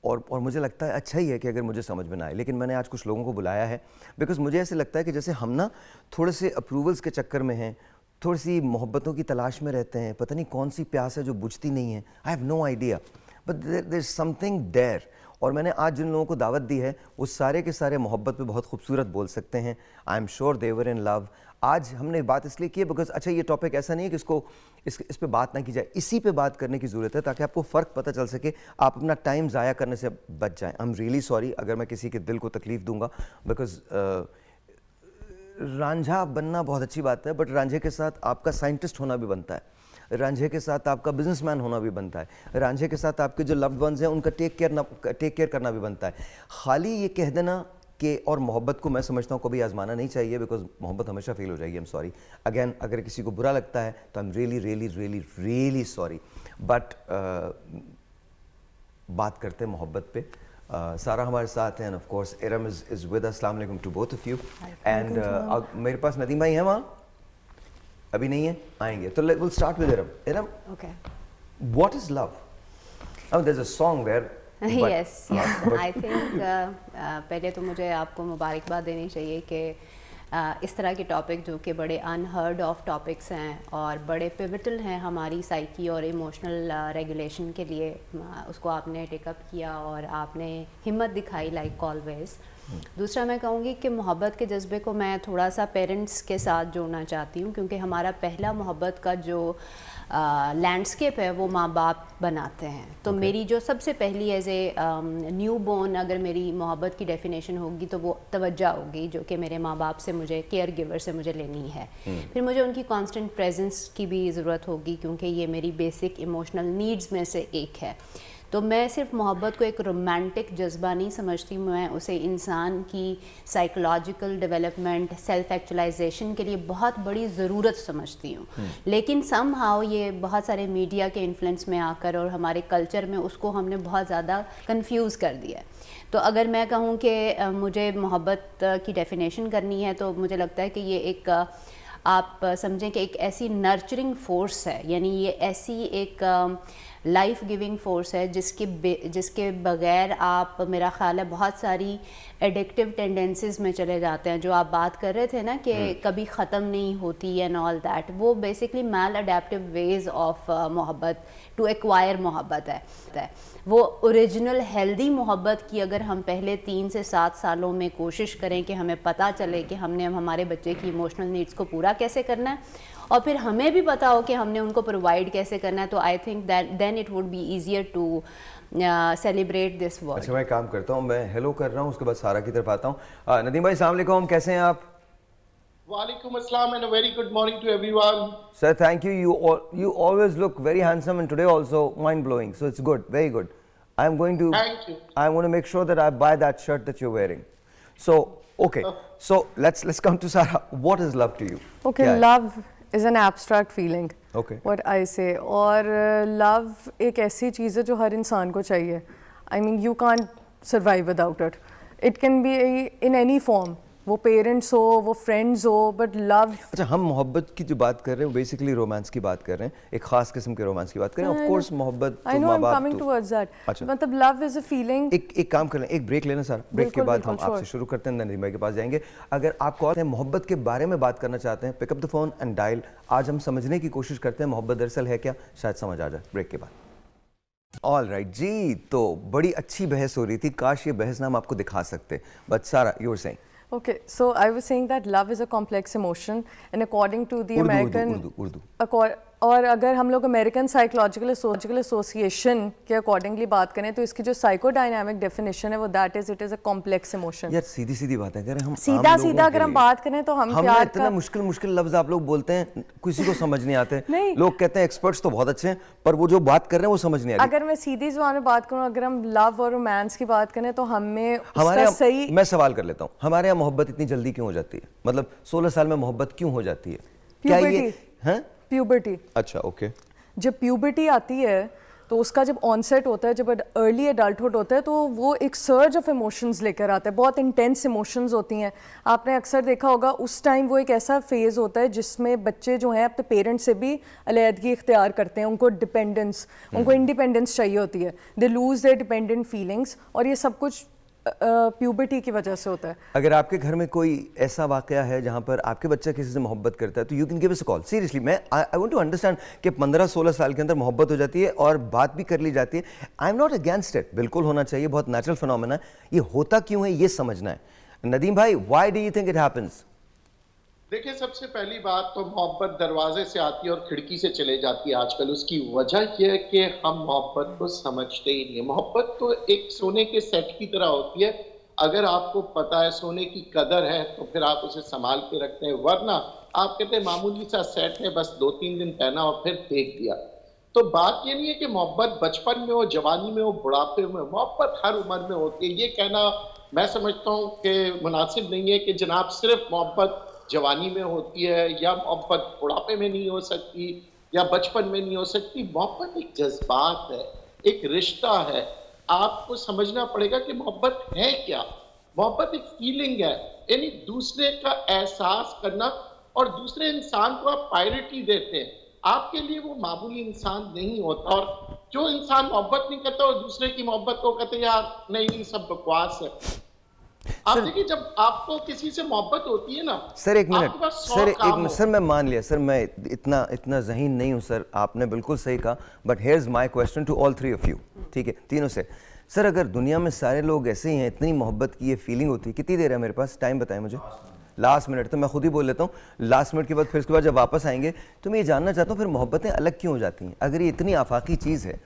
और मुझे लगता है अच्छा ही है कि अगर मुझे समझ में ना आए. लेकिन मैंने आज कुछ लोगों को बुलाया है, बिकॉज़ मुझे ऐसे लगता है कि जैसे हम ना थोड़े से अप्रूवल्स के चक्कर में हैं, थोड़ी सी मोहब्बतों की तलाश में रहते हैं. पता नहीं कौन सी प्यास है जो बुझती नहीं है. I have no idea, but there is something there. और मैंने आज जिन लोगों को दावत दी है वो सारे के सारे मोहब्बत पे बहुत खूबसूरत बोल सकते हैं. I am sure they were in love. आज हमने बात इसलिए की है बिकॉज अच्छा ये टॉपिक ऐसा नहीं है कि इसको इस पे बात ना की जाए, इसी पे बात करने की ज़रूरत है ताकि आपको फ़र्क पता चल सके, आप अपना टाइम ज़ाया करने से बच जाएं. आई एम रियली सॉरी अगर मैं किसी के दिल को तकलीफ़ दूंगा, बिकॉज रांझा बनना बहुत अच्छी बात है, बट रांझे के साथ आपका साइंटिस्ट होना भी बनता है, रांझे के साथ आपका बिजनेसमैन होना भी बनता है, रांझे के साथ आपके जो लव्ड वंस हैं उनका टेक केयर करना भी बनता है. खाली ये कह देना कि, और मोहब्बत को मैं समझता हूँ कभी आजमाना नहीं चाहिए, बिकॉज मोहब्बत हमेशा फेल हो जाएगी. आई एम सॉरी अगेन, अगर किसी को बुरा लगता है तो I am really really really really sorry. But बात करते हैं मोहब्बत पे. सारा हमारे साथ हैं, of course Iram is with us. अस्सलाम वालेकुम to both of you. And मेरे पास नदीम भाई हैं वहाँ, अभी नहीं है, आएंगे. तो will start with Iram. Iram, okay, what is love? I mean there is a song there. Yes I think पहले तो मुझे आपको मुबारकबाद देनी चाहिए कि इस तरह के टॉपिक जो कि बड़े अनहर्ड ऑफ टॉपिक्स हैं और बड़े पिवटल हैं हमारी साइकी और इमोशनल रेगुलेशन के लिए, उसको आपने टेकअप किया और आपने हिम्मत दिखाई लाइक ऑलवेज. दूसरा मैं कहूँगी कि मोहब्बत के जज्बे को मैं थोड़ा सा पेरेंट्स के साथ जोड़ना चाहती हूँ, क्योंकि हमारा पहला मोहब्बत का जो लैंडस्केप है वो माँ बाप बनाते हैं। तो मेरी जो सबसे पहली एज ए न्यू बॉर्न अगर मेरी मोहब्बत की डेफिनेशन होगी तो वो तवज्जो होगी, जो कि मेरे माँ बाप से मुझे, केयर गिवर से मुझे लेनी है। फिर मुझे उनकी कांस्टेंट प्रेजेंस की भी ज़रूरत होगी, क्योंकि ये मेरी बेसिक इमोशनल नीड्स में से एक है। तो मैं सिर्फ मोहब्बत को एक रोमांटिक जज्बा नहीं समझती, मैं उसे इंसान की साइकोलॉजिकल डेवलपमेंट, सेल्फ एक्चुअलाइजेशन के लिए बहुत बड़ी ज़रूरत समझती हूँ। लेकिन समहाउ ये बहुत सारे मीडिया के इन्फ्लुएंस में आकर और हमारे कल्चर में उसको हमने बहुत ज़्यादा कंफ्यूज कर दिया है। तो अगर मैं कहूँ कि मुझे मोहब्बत की डेफिनेशन करनी है तो मुझे लगता है कि ये एक आप समझें कि एक ऐसी नर्चरिंग फोर्स है, यानी ये ऐसी एक लाइफ गिविंग फोर्स है जिसके बगैर आप, मेरा ख्याल है, बहुत सारी एडिक्टिव टेंडेंसीज में चले जाते हैं। जो आप बात कर रहे थे ना कि कभी ख़त्म नहीं होती एंड ऑल दैट, वो basically maladaptive ways of मोहब्बत टू एक्वायर मोहब्बत है। वो ओरिजिनल हेल्दी मोहब्बत की अगर हम पहले 3 से 7 सालों में कोशिश करें कि हमें पता चले कि हमने हमारे बच्चे की इमोशनल नीड्स को पूरा कैसे करना है और फिर हमें भी पता हो कि हमने उनको प्रोवाइड कैसे करना है, तो I think that then it would be easier to celebrate this word. अच्छा, मैं काम करता हूँ, मैं हेलो कर रहा हूँ, उसके बाद सारा की तरफ आता हूँ। नदीम भाई अस्सलाम वालेकुम, कैसे हैं आप? Walaikum assalam and a very good morning to everyone. Sir, thank you. You always look very handsome and today also mind blowing. So it's good, very good. I'm going to. Thank you. I want to make sure that I buy that shirt that you're wearing. So okay. So let's come to Sarah. What is love to you? Okay, love is an abstract feeling. Okay. What I say. और love एक ऐसी चीज़ है जो हर इंसान को चाहिए. I mean, you can't survive without it. It can be in any form. वो parents हो, वो फ्रेंड्स हो, बट लव। अच्छा, हम मोहब्बत की जो बात कर रहे हैं बेसिकली रोमांस की बात कर रहे हैं, एक खास किस्म के रोमांस की बात कर रहे हैं। ऑफ कोर्स मोहब्बत तो माँ बाप कमिंग टुवर्ड्स दैट। अच्छा, मतलब लव इज अ फीलिंग। एक काम कर लें, एक ब्रेक लेना सर, ब्रेक के बाद हम आपसे शुरू करते हैं, नदीम भाई के पास जाएंगे। अगर आप कॉल मोहब्बत के बारे में बात करना चाहते हैं, pick up the phone and dial. आज हम समझने की कोशिश करते हैं मोहब्बत दरअसल है क्या, शायद समझ आ जाए ब्रेक के बाद। ऑल राइट जी, तो बड़ी अच्छी बहस हो रही थी, काश ये बहस ना हम आपको दिखा सकते, बट सारा you were saying. Okay, so I was saying that love is a complex emotion, and according to the American, और अगर हम लोग अमेरिकन साइकोलॉजिकल एसोसिएशन के अकॉर्डिंगली बात करें तो इसकी जो साइकोडायनामिक डेफिनेशन है वो that is it is a complex emotion. यार सीधी बात है, अगर हम सीधा अगर हम बात करें तो हम प्यार इतना मुश्किल लफ्ज आप लोग बोलते हैं, किसी को समझ नहीं आते। लोग कहते हैं एक्सपर्ट्स तो बहुत अच्छे हैं, पर वो जो बात कर रहे हैं वो समझ नहीं आ रही। अगर मैं सीधी जुबान में बात करूं, अगर हम लव और रोमांस की बात करें तो हमें सही, मैं सवाल कर लेता हूँ, हमारे यहाँ मोहब्बत इतनी जल्दी क्यों हो जाती है? मतलब 16 साल में मोहब्बत क्यों हो जाती है? क्या ये है प्यूबर्टी? अच्छा, ओके। जब प्यूबर्टी आती है तो उसका जब ऑनसेट होता है, जब अर्ली एडल्टहुड होता है, तो वो एक सर्ज ऑफ इमोशंस लेकर आता है, बहुत इंटेंस इमोशंस होती हैं। आपने अक्सर देखा होगा उस टाइम वो एक ऐसा फेज़ होता है जिसमें बच्चे जो हैं अपने पेरेंट्स से भी अलहदगी इख्तियार करते हैं, उनको डिपेंडेंस, उनको इंडिपेंडेंस चाहिए होती है, they lose their dependent feelings, और ये सब कुछ प्यूबर्टी की वजह से होता है। अगर आपके घर में कोई ऐसा वाकया है जहां पर आपके बच्चा किसी से मोहब्बत करता है तो you can give us a call. Seriously, मैं आई वांट टू अंडरस्टैंड कि 15-16 साल के अंदर मोहब्बत हो जाती है और बात भी कर ली जाती है। I am not against it, बिल्कुल होना चाहिए, बहुत नेचुरल फिनोमेना है। ये होता क्यों है ये समझना है। नदीम भाई, why do you think it happens? देखिए, सबसे पहली बात तो मोहब्बत दरवाजे से आती है और खिड़की से चले जाती है आजकल। उसकी वजह यह है कि हम मोहब्बत को समझते ही नहीं है। मोहब्बत तो एक सोने के सेट की तरह होती है, अगर आपको पता है सोने की कदर है तो फिर आप उसे संभाल के रखते हैं, वरना आप कहते हैं मामूली सा सेट है, बस 2-3 दिन पहना और फिर फेंक दिया। तो बात ये नहीं है कि मोहब्बत बचपन में हो, जवानी में हो, बुढ़ापे में हो, मोहब्बत हर उम्र में होती है। ये कहना मैं समझता हूँ कि मुनासिब नहीं है कि जनाब सिर्फ मोहब्बत जवानी में होती है या मोहब्बत बुढ़ापे में नहीं हो सकती या बचपन में नहीं हो सकती। मोहब्बत एक जज्बात है, एक रिश्ता है। आपको समझना पड़ेगा कि मोहब्बत है क्या। मोहब्बत एक फीलिंग है, यानी दूसरे का एहसास करना, और दूसरे इंसान को आप प्रायोरिटी देते हैं, आपके लिए वो मामूली इंसान नहीं होता। और जो इंसान मोहब्बत नहीं करता और दूसरे की मोहब्बत को कहते यार नहीं सब बकवास है। आप देखिए, जब आपको किसी से मोहब्बत होती है ना सर, एक मिनट सर, मैं मान लिया सर, मैं इतना ज़हीन नहीं हूँ सर, आपने बिल्कुल सही कहा, but here is my question to all 3 of you, ठीक है, तीनों से। सर अगर दुनिया में सारे लोग ऐसे ही हैं, इतनी मोहब्बत की ये फीलिंग होती है, कितनी देर है मेरे पास, टाइम बताएं मुझे। लास्ट मिनट तो मैं खुद ही बोल लेता हूँ, लास्ट मिनट के बाद फिर उसके बाद जब वापस आएंगे तो मैं ये जानना चाहता हूँ फिर मोहब्बतें अलग क्यों हो जाती हैं? अगर ये इतनी आफाकी चीज़ है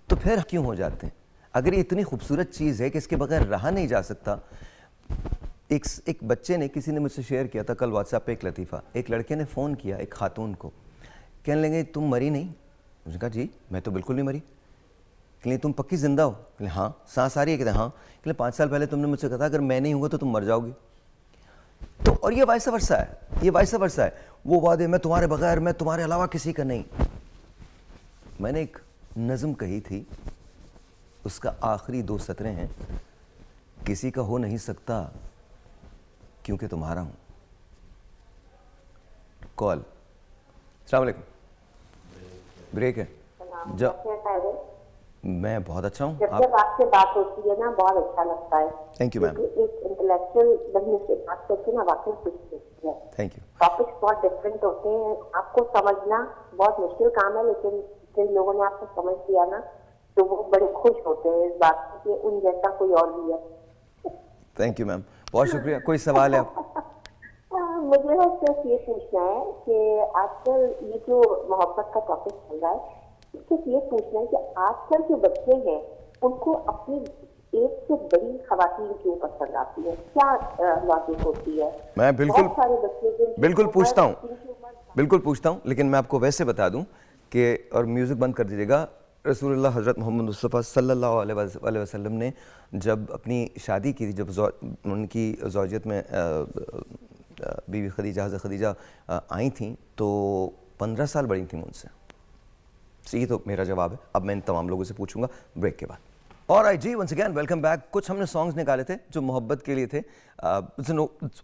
तो फिर क्यों हो जाते हैं? अगर ये इतनी खूबसूरत चीज़ है कि इसके बगैर रहा नहीं जा सकता। एक बच्चे ने, किसी ने मुझसे शेयर किया था कल व्हाट्सएप पे एक लतीफ़ा, एक लड़के ने फ़ोन किया एक खातून को, कहने लगे तुम मरी नहीं? उसने कहा जी मैं तो बिल्कुल नहीं मरी। कहले तुम पक्की ज़िंदा हो? कहले हाँ। सांस आ रही है? कहते हाँ। कहले 5 साल पहले तुमने मुझसे कहा था अगर मैं नहीं हूँगा तो तुम मर जाओगी। तो और ये वाइस वर्सा है, ये वाइस वर्सा है। वो वादे मैं तुम्हारे बगैर, मैं तुम्हारे अलावा किसी का नहीं। मैंने एक नज़म कही थी, उसका आखिरी 2 सतरें हैं, किसी का हो नहीं सकता क्योंकि तुम्हारा हूं। कॉल। अस्सलाम वालेकुम। ब्रेक है। मैं बहुत अच्छा हूँ। जब आपसे बात होती है ना बहुत अच्छा लगता है। Thank you ma'am. एक इंटेलेक्चुअल बनने से बात करके ना वाकई खुशी होती है। Thank you. टॉपिक्स बहुत डिफरेंट होते हैं, आपको समझना बहुत मुश्किल काम है, लेकिन जिन लोगों ने आपको समझ लिया ना तो वो बड़े खुश होते हैं इस बात से कि उन जैसा कोई और भी है। थैंक यू मैम, बहुत शुक्रिया। कोई सवाल है आप? मुझे बस सिर्फ ये पूछना है कि आजकल ये जो मोहब्बत का टॉपिक चल रहा है, सिर्फ ये पूछना है कि आजकल के बच्चे हैं उनको अपनी एज से बड़ी खवातीन क्यों पसंद आती है? क्या लॉजिक होती है? मैं बिल्कुल बहुत सारे बच्चे बिल्कुल पूछता हूँ, लेकिन मैं आपको वैसे बता दूं कि, और म्यूज़िक बंद कर दीजिएगा, रसूलुल्लाह हज़रत मोहम्मद मुस्तफ़ा सल्लल्लाहु अलैहि वसल्लम ने जब अपनी शादी की थी, जब उनकी ज़ौजियत में बीवी खदीजा आई थी तो 15 साल बड़ी थी मुझसे। ये तो मेरा जवाब है। अब मैं इन तमाम लोगों से पूछूंगा ब्रेक के बाद। ऑलराइट जी, वंस अगेन वेलकम बैक। कुछ हमने सॉन्ग्स निकाले थे जो मोहब्बत के लिए थे,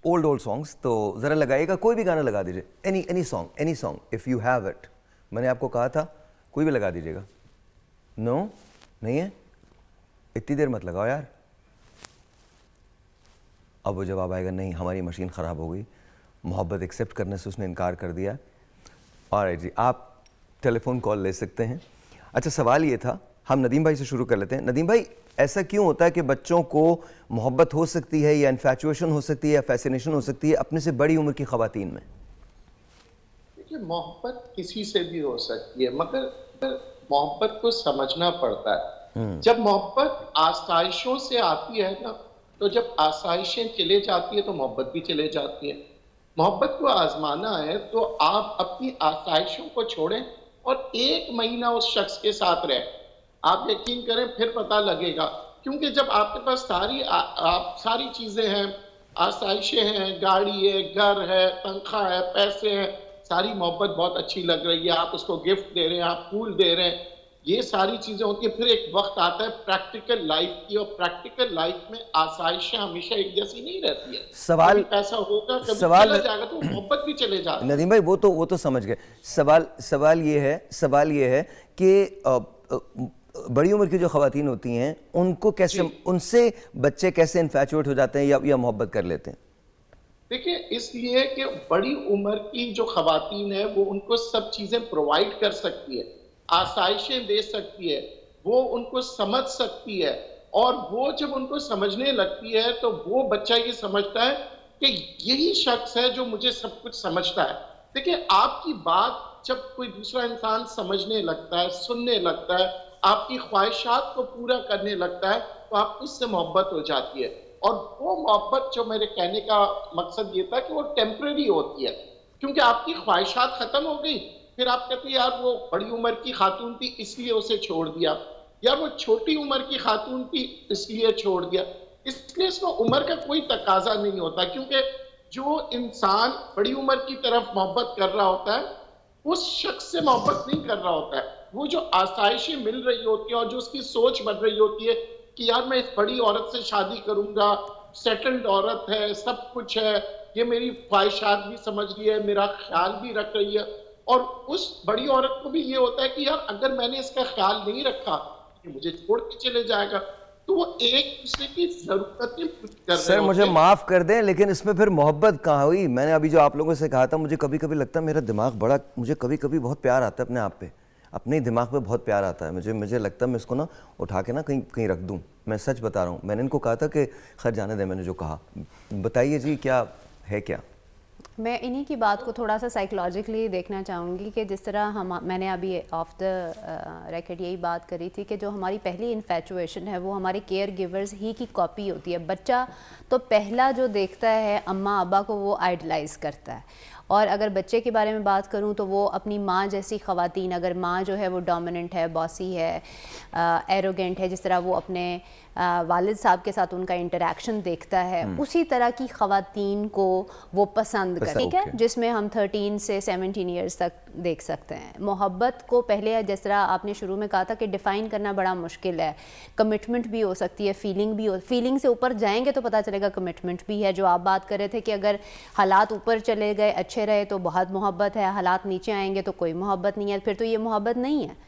ओल्ड सॉन्ग्स, तो ज़रा लगाइएगा, कोई भी गाना लगा दीजिए, any song if you have it. मैंने आपको कहा था कोई भी लगा दीजिएगा। नो नहीं है? इतनी देर मत लगाओ यार। अब वो जवाब आएगा नहीं हमारी मशीन ख़राब हो गई, मोहब्बत एक्सेप्ट करने से उसने इनकार कर दिया। ऑलराइट जी, आप टेलीफोन कॉल ले सकते हैं। अच्छा, सवाल ये था, हम नदीम भाई से शुरू कर लेते हैं। नदीम भाई, ऐसा क्यों होता है कि बच्चों को मोहब्बत हो सकती है या इन्फैचुएशन हो सकती है या फैसिनेशन हो सकती है अपने से बड़ी उम्र की ख़वातीन में? देखिए, मोहब्बत किसी से भी हो सकती है, मगर मोहब्बत को समझना पड़ता है। जब मोहब्बत आसाइशों से आती है ना, तो जब आसाइशें चले जाती है तो मोहब्बत भी चले जाती है। मोहब्बत को आजमाना है तो आप अपनी आसाइशों को छोड़ें और 1 महीना उस शख्स के साथ रहें। आप यकीन करें फिर पता लगेगा, क्योंकि जब आपके पास सारी चीज़ें हैं, आसाइशें हैं, गाड़ी है, घर है, तनख्वाह है, पैसे हैं, सारी मोहब्बत बहुत अच्छी लग रही है, आप उसको गिफ्ट दे रहे हैं, आप फूल दे रहे हैं, ये सारी चीज़ें होती है। फिर एक वक्त आता है प्रैक्टिकल लाइफ की, और प्रैक्टिकल लाइफ में आसाइशें हमेशा एक जैसी नहीं रहती है। सवाल कभी पैसा होगा, कभी चला जाएगा, तो मोहब्बत भी चले जाएगा। नदीम भाई, वो तो समझ गए। सवाल ये है कि बड़ी उम्र की जो ख़वातीन होती हैं उनको कैसे, उनसे बच्चे कैसे इन्फैचुएट हो जाते हैं या मोहब्बत कर लेते हैं? देखिए, इसलिए कि बड़ी उम्र की जो ख़वातीन है वो उनको सब चीज़ें प्रोवाइड कर सकती है, आसाइशें दे सकती है, वो उनको समझ सकती है, और वो जब उनको समझने लगती है तो वो बच्चा ये समझता है कि यही शख्स है जो मुझे सब कुछ समझता है। देखिए, आपकी बात जब कोई दूसरा इंसान समझने लगता है, सुनने लगता है, आपकी ख्वाहिशात को पूरा करने लगता है, तो आपको उससे मोहब्बत हो जाती है। और वो मोहब्बत, जो मेरे कहने का मकसद ये था कि वो टेम्परेरी होती है, क्योंकि आपकी ख्वाहिशात ख़त्म हो गई, फिर आप कहते हैं यार वो बड़ी उम्र की खातून थी इसलिए उसे छोड़ दिया, या वो छोटी उम्र की खातून थी इसलिए छोड़ दिया। इसलिए इसमें उम्र का कोई तकाजा नहीं होता, क्योंकि जो इंसान बड़ी उम्र की तरफ मोहब्बत कर रहा होता है उस शख्स से मोहब्बत नहीं कर रहा होता है। वो जो आसाइशें मिल रही होती है और जो उसकी सोच बढ़ रही होती है कि यार मैं इस बड़ी औरत से शादी करूंगा, सेटल्ड औरत है, सब कुछ है, ये मेरी ख्वाहिशात भी समझ रही है, मेरा ख्याल भी रख रही है, और उस बड़ी औरत को भी ये होता है कि यार अगर मैंने इसका ख्याल नहीं रखा ये मुझे छोड़ के चले जाएगा। तो वो एक दूसरे की जरूरतें पूरी कर रहे सर, मुझे माफ़ कर दें, लेकिन इसमें फिर मोहब्बत कहाँ हुई? मैंने अभी जो आप लोगों से कहा था, मुझे कभी कभी लगता है मेरा दिमाग बड़ा, मुझे कभी कभी बहुत प्यार आता है अपने आप पे। अपने दिमाग पे बहुत प्यार आता है। मुझे लगता है मैं इसको ना उठा के ना कहीं कहीं रख दूँ। मैं सच बता रहा हूँ, मैंने इनको कहा था कि खैर जाने दें, मैंने जो कहा। बताइए जी क्या है क्या? मैं इन्हीं की बात को थोड़ा सा साइकोलॉजिकली देखना चाहूँगी कि जिस तरह मैंने अभी ऑफ द रेकॉर्ड यही बात करी थी कि जो हमारी पहली इन्फेचुएशन है वो हमारे केयर गिवर्स ही की कॉपी होती है। बच्चा तो पहला जो देखता है अम्मा अब्बा को वो आइडलाइज़ करता है। और अगर बच्चे के बारे में बात करूं तो वो अपनी माँ जैसी ख़वातीन, अगर माँ जो है वो डोमिनेंट है, बॉसी है, एरोगेंट है, जिस तरह वो अपने वालिद साहब के साथ उनका इंटरेक्शन देखता है, उसी तरह की ख़वातीन को वो पसंद कर, ठीक है, जिसमें हम 13 से 17 ईयर्स तक देख सकते हैं। मोहब्बत को पहले जिस तरह आपने शुरू में कहा था कि डिफ़ाइन करना बड़ा मुश्किल है। कमिटमेंट भी हो सकती है, फीलिंग भी हो, फीलिंग से ऊपर जाएंगे तो पता चलेगा कमिटमेंट भी है। जो आप बात कर रहे थे कि अगर हालात ऊपर चले गए, अच्छे रहे तो बहुत मोहब्बत है, हालात नीचे आएंगे तो कोई मोहब्बत नहीं है, फिर तो ये मोहब्बत नहीं है।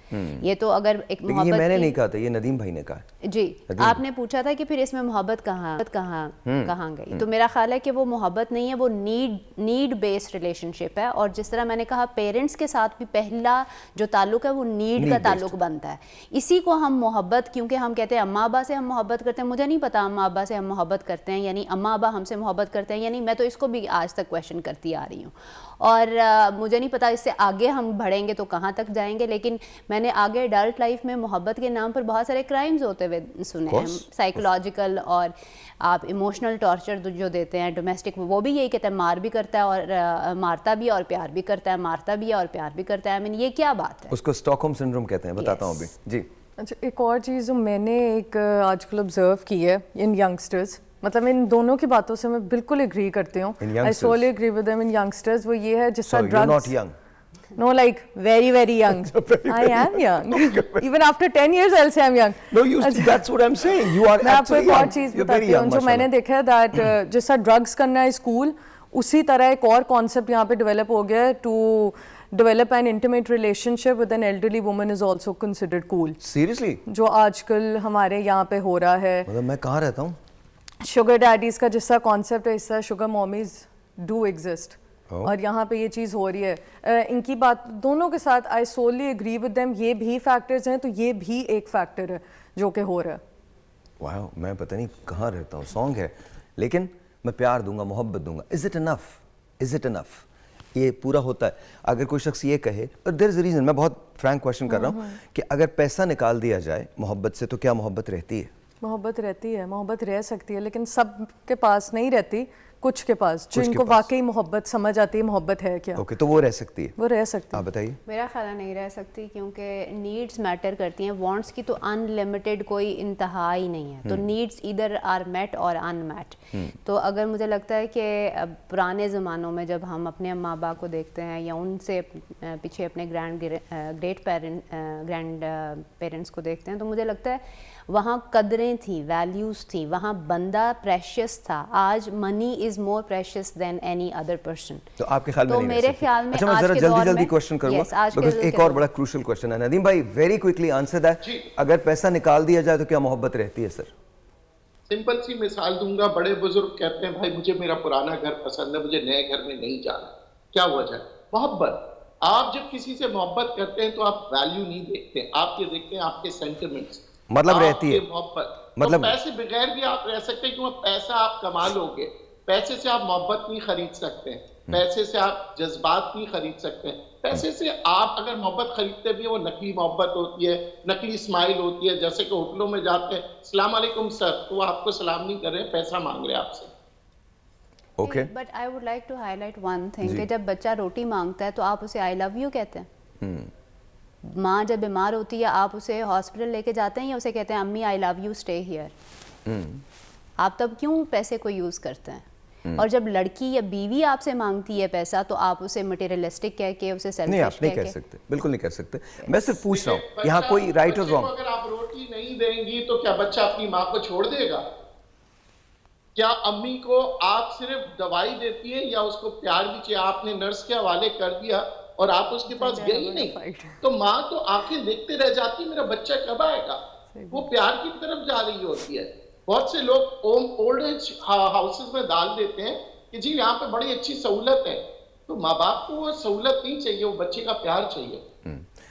ये तो अगर एक मोहब्बत, ये मैंने नहीं कहा था, ये नदीम भाई ने कहा जी। आपने पूछा था कि फिर इसमें मोहब्बत कहाँ गई, तो मेरा ख्याल है कि वो मोहब्बत नहीं है, वो नीड बेस्ड रिलेशनशिप है। और जिस तरह मैंने कहा पेरेंट्स के साथ भी पहला जो ताल्लुक है वो नीड का ताल्लुक बनता है। इसी को हम मोहब्बत, क्योंकि हम कहते हैं अम्मा अब्बा से हम मोहब्बत करते हैं, मुझे नहीं पता अम्मा अब्बा से हम मोहब्बत करते हैं यानी अम्मा अब्बा हमसे मोहब्बत करते हैं यानी, मैं तो इसको भी आज तक क्वेश्चन करती आ रही हूँ। और मुझे नहीं पता इससे आगे हम बढ़ेंगे तो कहाँ तक जाएंगे। लेकिन मैंने आगे एडल्ट लाइफ में मोहब्बत के नाम पर बहुत सारे क्राइम्स होते हुए सुने हैं, साइकोलॉजिकल और आप इमोशनल टॉर्चर जो देते हैं, डोमेस्टिक, वो भी यही कहता है, मार भी करता है और मारता भी और प्यार भी करता है, मारता भी है और प्यार भी करता है। I mean, ये क्या बात है? उसको स्टॉकहोम सिंड्रोम कहते हैं, बताता हूँ अभी जी। अच्छा, एक और चीज़ जो मैंने एक आजकल ऑब्जर्व की है इन यंगस्टर्स, मतलब इन दोनों की बातों से मैं बिल्कुल एग्री करती हूँ। I solely agree with them in youngsters. वो ये है जिसका drugs, no, like very very young. I am young. Even after 10 years I'll say I'm young. No, that's what I'm saying. You are actually young. You're very young. जो मैंने देखा है that जैसा drugs करना है स्कूल, उसी तरह एक और कॉन्सेप्ट यहाँ पे डेवलप हो गया है, to develop an intimate relationship with an elderly woman is also considered cool. Seriously? जो आजकल हमारे यहाँ पे हो रहा है। मतलब मैं कहाँ रहता हूँ? शुगर डैडीज का जिसका कॉन्सेप्ट है, इसका शुगर मॉमीज डू एग्जिस्ट। और यहाँ पे ये चीज़ हो रही है। इनकी बात दोनों के साथ आई सोली एग्री विद देम। ये भी फैक्टर्स हैं तो ये भी एक फैक्टर है जो कि हो रहा है। वाह, मैं पता नहीं कहाँ रहता हूँ, सॉन्ग है, लेकिन मैं प्यार दूंगा, मोहब्बत दूंगा। Is it enough? Is it enough? ये पूरा होता है? अगर कोई शख्स ये कहे, और देयर इज अ रीजन, मैं बहुत फ्रैंक क्वेश्चन कर रहा हूँ कि अगर पैसा निकाल दिया जाए मोहब्बत से तो क्या मोहब्बत रहती है? मोहब्बत रहती है, मोहब्बत रह सकती है, लेकिन सब के पास नहीं रहती, कुछ के पास जिनको वाकई मोहब्बत समझ आती है मोहब्बत है क्या। ओके, तो वो रह सकती है? वो रह सकती है। आप बताइए। मेरा ख्याल नहीं रह सकती, क्योंकि नीड्स मैटर करती हैं। वांट्स की तो अनलिमिटेड कोई इंतहा ही नहीं है, तो नीड्स इधर आर मेट और अनमेट। तो अगर मुझे लगता है कि पुराने ज़मानों में जब हम अपने अम्मा अब्बा को देखते हैं या उनसे पीछे अपने ग्रैंड पेरेंट्स को देखते हैं, तो मुझे लगता है वहाँ कदरें थी, वैल्यूज़ थी, वहाँ बंदा प्रेशियस था। आज money is more precious than any other person. तो आपके ख्याल में? तो मेरे ख्याल में अच्छा, मैं जरा जल्दी क्वेश्चन करूँगा, बिकॉज़ एक और बड़ा क्रूशियल क्वेश्चन है। नदीम भाई, वेरी क्विकली आंसर दैट। अगर पैसा निकाल दिया जाए तो क्या मोहब्बत रहती है? सर सिंपल सी मिसाल दूंगा। बड़े बुजुर्ग कहते हैं भाई मुझे मेरा पुराना घर पसंद है, मुझे नए घर में नहीं जाना। क्या वजह? मोहब्बत। आप जब किसी से मोहब्बत करते हैं तो आप वैल्यू नहीं देखते, आप ये देखते हैं आपके सेंटिमेंट्स, मतलब रहती है मोहब्बत। मतलब तो पैसे बगैर भी आप रह सकते हैं, क्योंकि पैसा आप कमा लोगे। पैसे से आप मोहब्बत नहीं खरीद सकते हैं, पैसे से आप जज्बात नहीं खरीद सकते हैं। पैसे से आप अगर मोहब्बत खरीदते भी हैं, वो नकली मोहब्बत होती है, नकली स्माइल होती है। जैसे कि होटलों में जाते हैं, अस्सलाम वालेकुम सर, तो वो आपको सलाम नहीं कर रहे हैं, पैसा मांग रहे हैं आपसे। Okay, but I would like to highlight one thing कि जब बच्चा रोटी मांगता है तो आप उसे आई लव यू कहते हैं। माँ जब बीमार होती है आप उसे हॉस्पिटल लेके जाते हैं या उसे कहते हैं अम्मी आई लव यू स्टे हियर? आप तब क्यों पैसे को यूज़ करते हैं? और जब लड़की या बीवी आपसे मांगती है पैसा तो आप उसे मटेरियलिस्टिक कह के, उसे सेल्फिश नहीं, आप नहीं कह सकते, बिल्कुल नहीं कह सकते। मैं सिर्फ पूछ रहा हूँ, यहाँ कोई राइट और रॉन्ग। अगर आप रोटी नहीं देंगी तो क्या बच्चा अपनी माँ को छोड़ देगा? क्या अम्मी को आप सिर्फ दवाई देती है या उसको प्यार भी चाहिए? आपने नर्स के हवाले कर दिया और आप उसके पास गए ही नहीं, तो माँ तो आंखें देखते रह जाती है, मेरा बच्चा कब आएगा। वो प्यार की तरफ जा रही होती है। बहुत से लोग ओल्ड एज हाउसेस में डाल देते हैं कि जी यहाँ पे बड़ी अच्छी सहूलत है, तो माँ बाप को वो सहूलत नहीं चाहिए, वो बच्चे का प्यार चाहिए।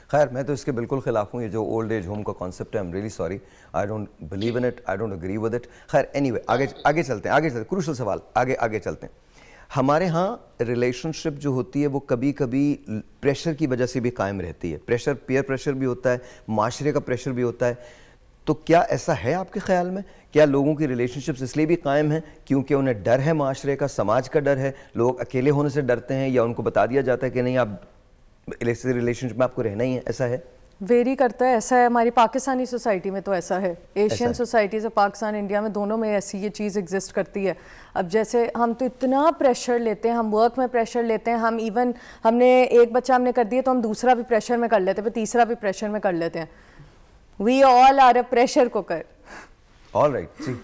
खैर मैं तो इसके बिल्कुल खिलाफ हूँ, ये जो ओल्ड एज होम का कॉन्सेप्ट है, I am really sorry, I don't believe in it, I don't agree with it. खैर एनीवे आगे चलते हैं, क्रूशल सवाल, आगे चलते हैं। हमारे यहाँ रिलेशनशिप जो होती है वो कभी कभी प्रेशर की वजह से भी कायम रहती है, प्रेशर, पीयर प्रेशर भी होता है, माशरे का प्रेशर भी होता है। तो क्या ऐसा है आपके ख्याल में? क्या लोगों की रिलेशनशिप्स इसलिए भी कायम हैं क्योंकि उन्हें डर है माशरे का, समाज का डर है, लोग अकेले होने से डरते हैं, या उनको बता दिया जाता है कि नहीं आप रिलेशनशिप में आपको रहना ही है? ऐसा है? वेरी करता है, ऐसा है हमारी पाकिस्तानी सोसाइटी में, तो ऐसा है, एशियन है। सोसाइटीज़, पाकिस्तान इंडिया में दोनों में ऐसी ये चीज़ एग्जिस्ट करती है। अब जैसे हम तो इतना प्रेशर लेते हैं, हम वर्क में प्रेशर लेते हैं, हम इवन हमने एक बच्चा हमने कर दिया तो हम दूसरा भी प्रेशर में कर लेते हैं, फिर तीसरा भी प्रेशर में कर लेते हैं। We all are a pressure cooker. All right जी।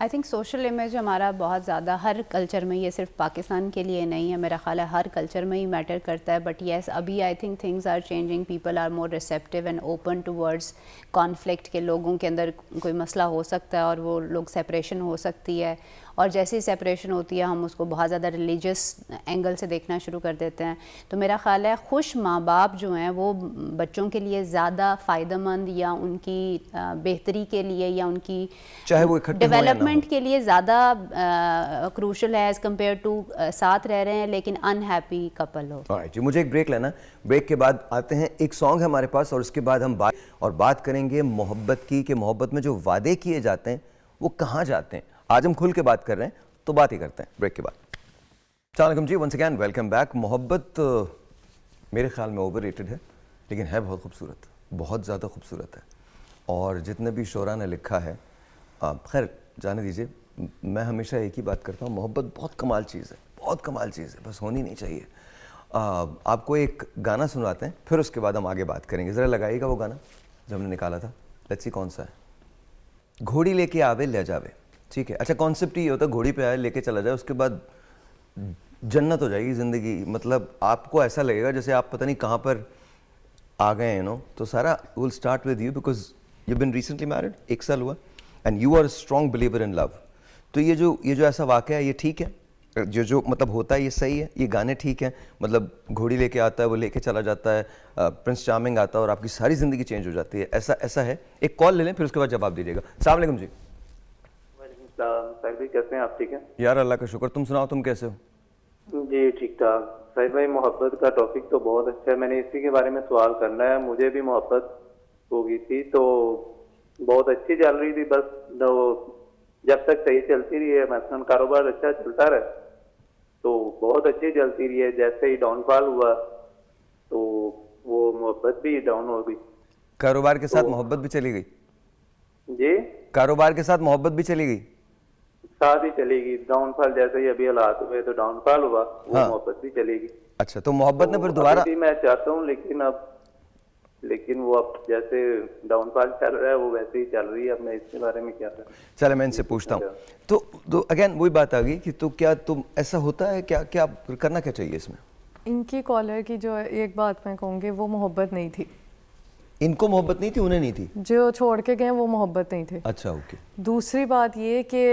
आई थिंक सोशल इमेज हमारा बहुत ज़्यादा हर कल्चर में, ये सिर्फ पाकिस्तान के लिए नहीं है, मेरा ख्याल है हर कल्चर में ही मैटर करता है। बट येस, अभी I think things are changing, people are more receptive and open towards conflict, के लोगों के अंदर कोई मसला हो सकता है और वो लोग सेपरेशन हो सकती है, और जैसे ही सेपरेशन होती है हम उसको बहुत ज़्यादा रिलीजियस एंगल से देखना शुरू कर देते हैं। तो मेरा ख्याल है खुश माँ बाप जो हैं वो बच्चों के लिए ज़्यादा फ़ायदेमंद, या उनकी बेहतरी के लिए, या उनकी चाहे वो इकट्ठे हों या ना डेवलपमेंट के लिए ज़्यादा क्रूशल है एज़ कम्पेयर टू साथ रह रहे हैं लेकिन अनहैप्पी कपल हो। ऑलराइट जी, मुझे एक ब्रेक लेना, ब्रेक के बाद आते हैं, एक सॉन्ग है हमारे पास, और उसके बाद हम बात करेंगे मोहब्बत की, कि मोहब्बत में जो वादे किए जाते हैं वो कहाँ जाते हैं। आज हम खुल के बात कर रहे हैं, तो बात ही करते हैं ब्रेक के बाद। अस्सलाम वालेकुम जी, वंस अगैन वेलकम बैक। मोहब्बत मेरे ख्याल में ओवररेटेड है, लेकिन है बहुत खूबसूरत, बहुत ज़्यादा खूबसूरत है। और जितने भी शोरा ने लिखा है, खैर जाने दीजिए, मैं हमेशा एक ही बात करता हूँ, मोहब्बत बहुत कमाल चीज़ है, बहुत कमाल चीज़ है, बस होनी नहीं चाहिए। आपको एक गाना सुनाते हैं, फिर उसके बाद हम आगे बात करेंगे। ज़रा लगाइएगा वो गाना जो हमने निकाला था, लेट्स सी कौन सा है। घोड़ी लेके आवे ले जावे, ठीक है। अच्छा, कॉन्सेप्ट ये होता है, घोड़ी पे आए लेके चला जाए, उसके बाद जन्नत हो जाएगी ज़िंदगी। मतलब आपको ऐसा लगेगा जैसे आप पता नहीं कहाँ पर आ गए हैं, नो। तो सारा will start with you because you been recently married, 1 साल हुआ, and you are a strong believer in love. तो ये जो ऐसा वाक़या है, ये ठीक है, जो मतलब होता है ये सही है, ये गाने ठीक है, मतलब घोड़ी लेके आता है, वो लेके चला जाता है, प्रिंस चार्मिंग आता है और आपकी सारी ज़िंदगी चेंज हो जाती है, ऐसा है। एक कॉल ले लें, फिर उसके बाद जवाब दीजिएगा। अस्सलाम वालेकुम जी। साहिब भाई कैसे हैं आप? ठीक है यार, अल्लाह का शुक्र, तुम सुनाओ, तुम कैसे हो? जी ठीक ठाक। साहिब भाई, मोहब्बत का टॉपिक तो बहुत अच्छा है, मैंने इसी के बारे में सवाल करना है। मुझे भी मोहब्बत हो गई थी, तो बहुत अच्छी चल रही थी, बस तो जब तक सही चलती रही है, मसलन कारोबार अच्छा चलता रहे तो बहुत अच्छी चलती रही है। जैसे ही डाउनफॉल हुआ तो वो मोहब्बत भी डाउन हो गई। कारोबार के साथ मोहब्बत भी चली गई? जी, कारोबार के साथ मोहब्बत भी चली गई? साथ ही चलेगी। डाउनफॉल जैसे ही अभी हालात हुए तो डाउनफॉल हुआ, वो हाँ। मोहब्बत भी चलेगी। अच्छा, तो मोहब्बत ने फिर दोबारा, अभी भी मैं चाहता हूँ, लेकिन वो अब जैसे डाउनफॉल चल रहा है वो वैसे ही चल रही है। अब मैं इसके बारे में क्या करूं? चले मैं इनसे पूछता हूँ। तो अगेन वही बात आ गई कि तो क्या तुम ऐसा होता है, क्या करना क्या चाहिए इसमें? इनकी कॉलर की जो एक बात मैं कहूँगी, वो मोहब्बत नहीं थी। इनको मोहब्बत नहीं थी, उन्हें नहीं थी? जो छोड़ के गए वो मोहब्बत नहीं थे। अच्छा, ओके। दूसरी बात ये कि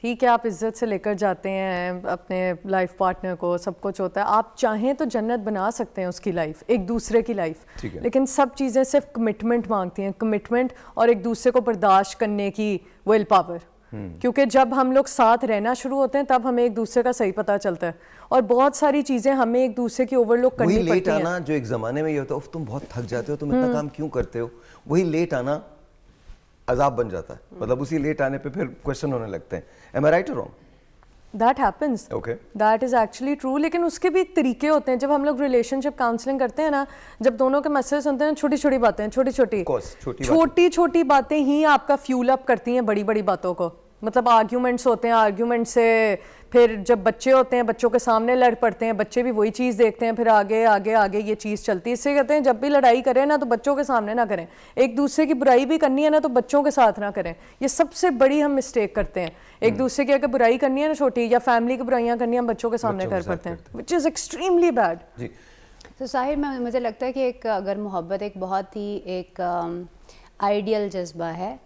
ठीक है, आप इज्जत से लेकर जाते हैं अपने लाइफ पार्टनर को, सब कुछ होता है, आप चाहें तो जन्नत बना सकते हैं उसकी लाइफ, एक दूसरे की लाइफ, लेकिन सब चीज़ें सिर्फ कमिटमेंट मांगती हैं, कमिटमेंट और एक दूसरे को बर्दाश्त करने की विल पावर। क्योंकि जब हम लोग साथ रहना शुरू होते हैं तब हमें एक दूसरे का सही पता चलता है, और बहुत सारी चीज़ें हमें एक दूसरे की ओवरलुक करनी पड़ती हैं। लेट आना जो एक ज़माने में ये होता है, तुम बहुत थक जाते हो, तुम इतना काम क्यों करते हो, वही लेट आना अजाब बन जाता है। मतलब उसी लेट आने पे फिर क्वेश्चन होने लगते हैं। Am I right or wrong? That happens. Okay. That is actually true. लेकिन उसके भी तरीके होते हैं। जब हम लोग रिलेशनशिप काउंसलिंग करते हैं ना, जब दोनों के मसले सुनते हैं, छोटी छोटी बातें, छोटी छोटी बातें ही आपका फ्यूल अप करती हैं बड़ी बड़ी बातों को। मतलब आर्ग्यूमेंट्स होते हैं, आर्ग्यूमेंट से फिर जब बच्चे होते हैं, बच्चों के सामने लड़ पड़ते हैं, बच्चे भी वही चीज़ देखते हैं, फिर आगे आगे आगे ये चीज़ चलती है। इससे कहते हैं जब भी लड़ाई करें ना तो बच्चों के सामने ना करें, एक दूसरे की बुराई भी करनी है ना तो बच्चों के साथ ना करें। ये सबसे बड़ी हम मिस्टेक करते हैं। एक दूसरे की अगर बुराई करनी है ना छोटी, या फैमिली की बुराइयाँ करनी है, हम बच्चों के सामने कर पड़ते हैं, विच इज़ एक्सट्रीमली बैड। तो साहिर, मुझे लगता है कि एक अगर मोहब्बत एक बहुत ही एक आइडियल जज्बा है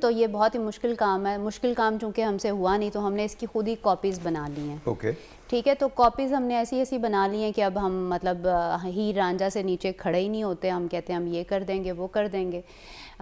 तो ये बहुत ही मुश्किल काम है। मुश्किल काम चूँकि हमसे हुआ नहीं तो हमने इसकी खुद ही कॉपीज़ बना ली हैं। ओके ठीक है, तो कॉपीज़ हमने ऐसी ऐसी बना ली हैं कि अब हम मतलब हीर रांझा से नीचे खड़े ही नहीं होते। हम कहते हैं हम ये कर देंगे वो कर देंगे।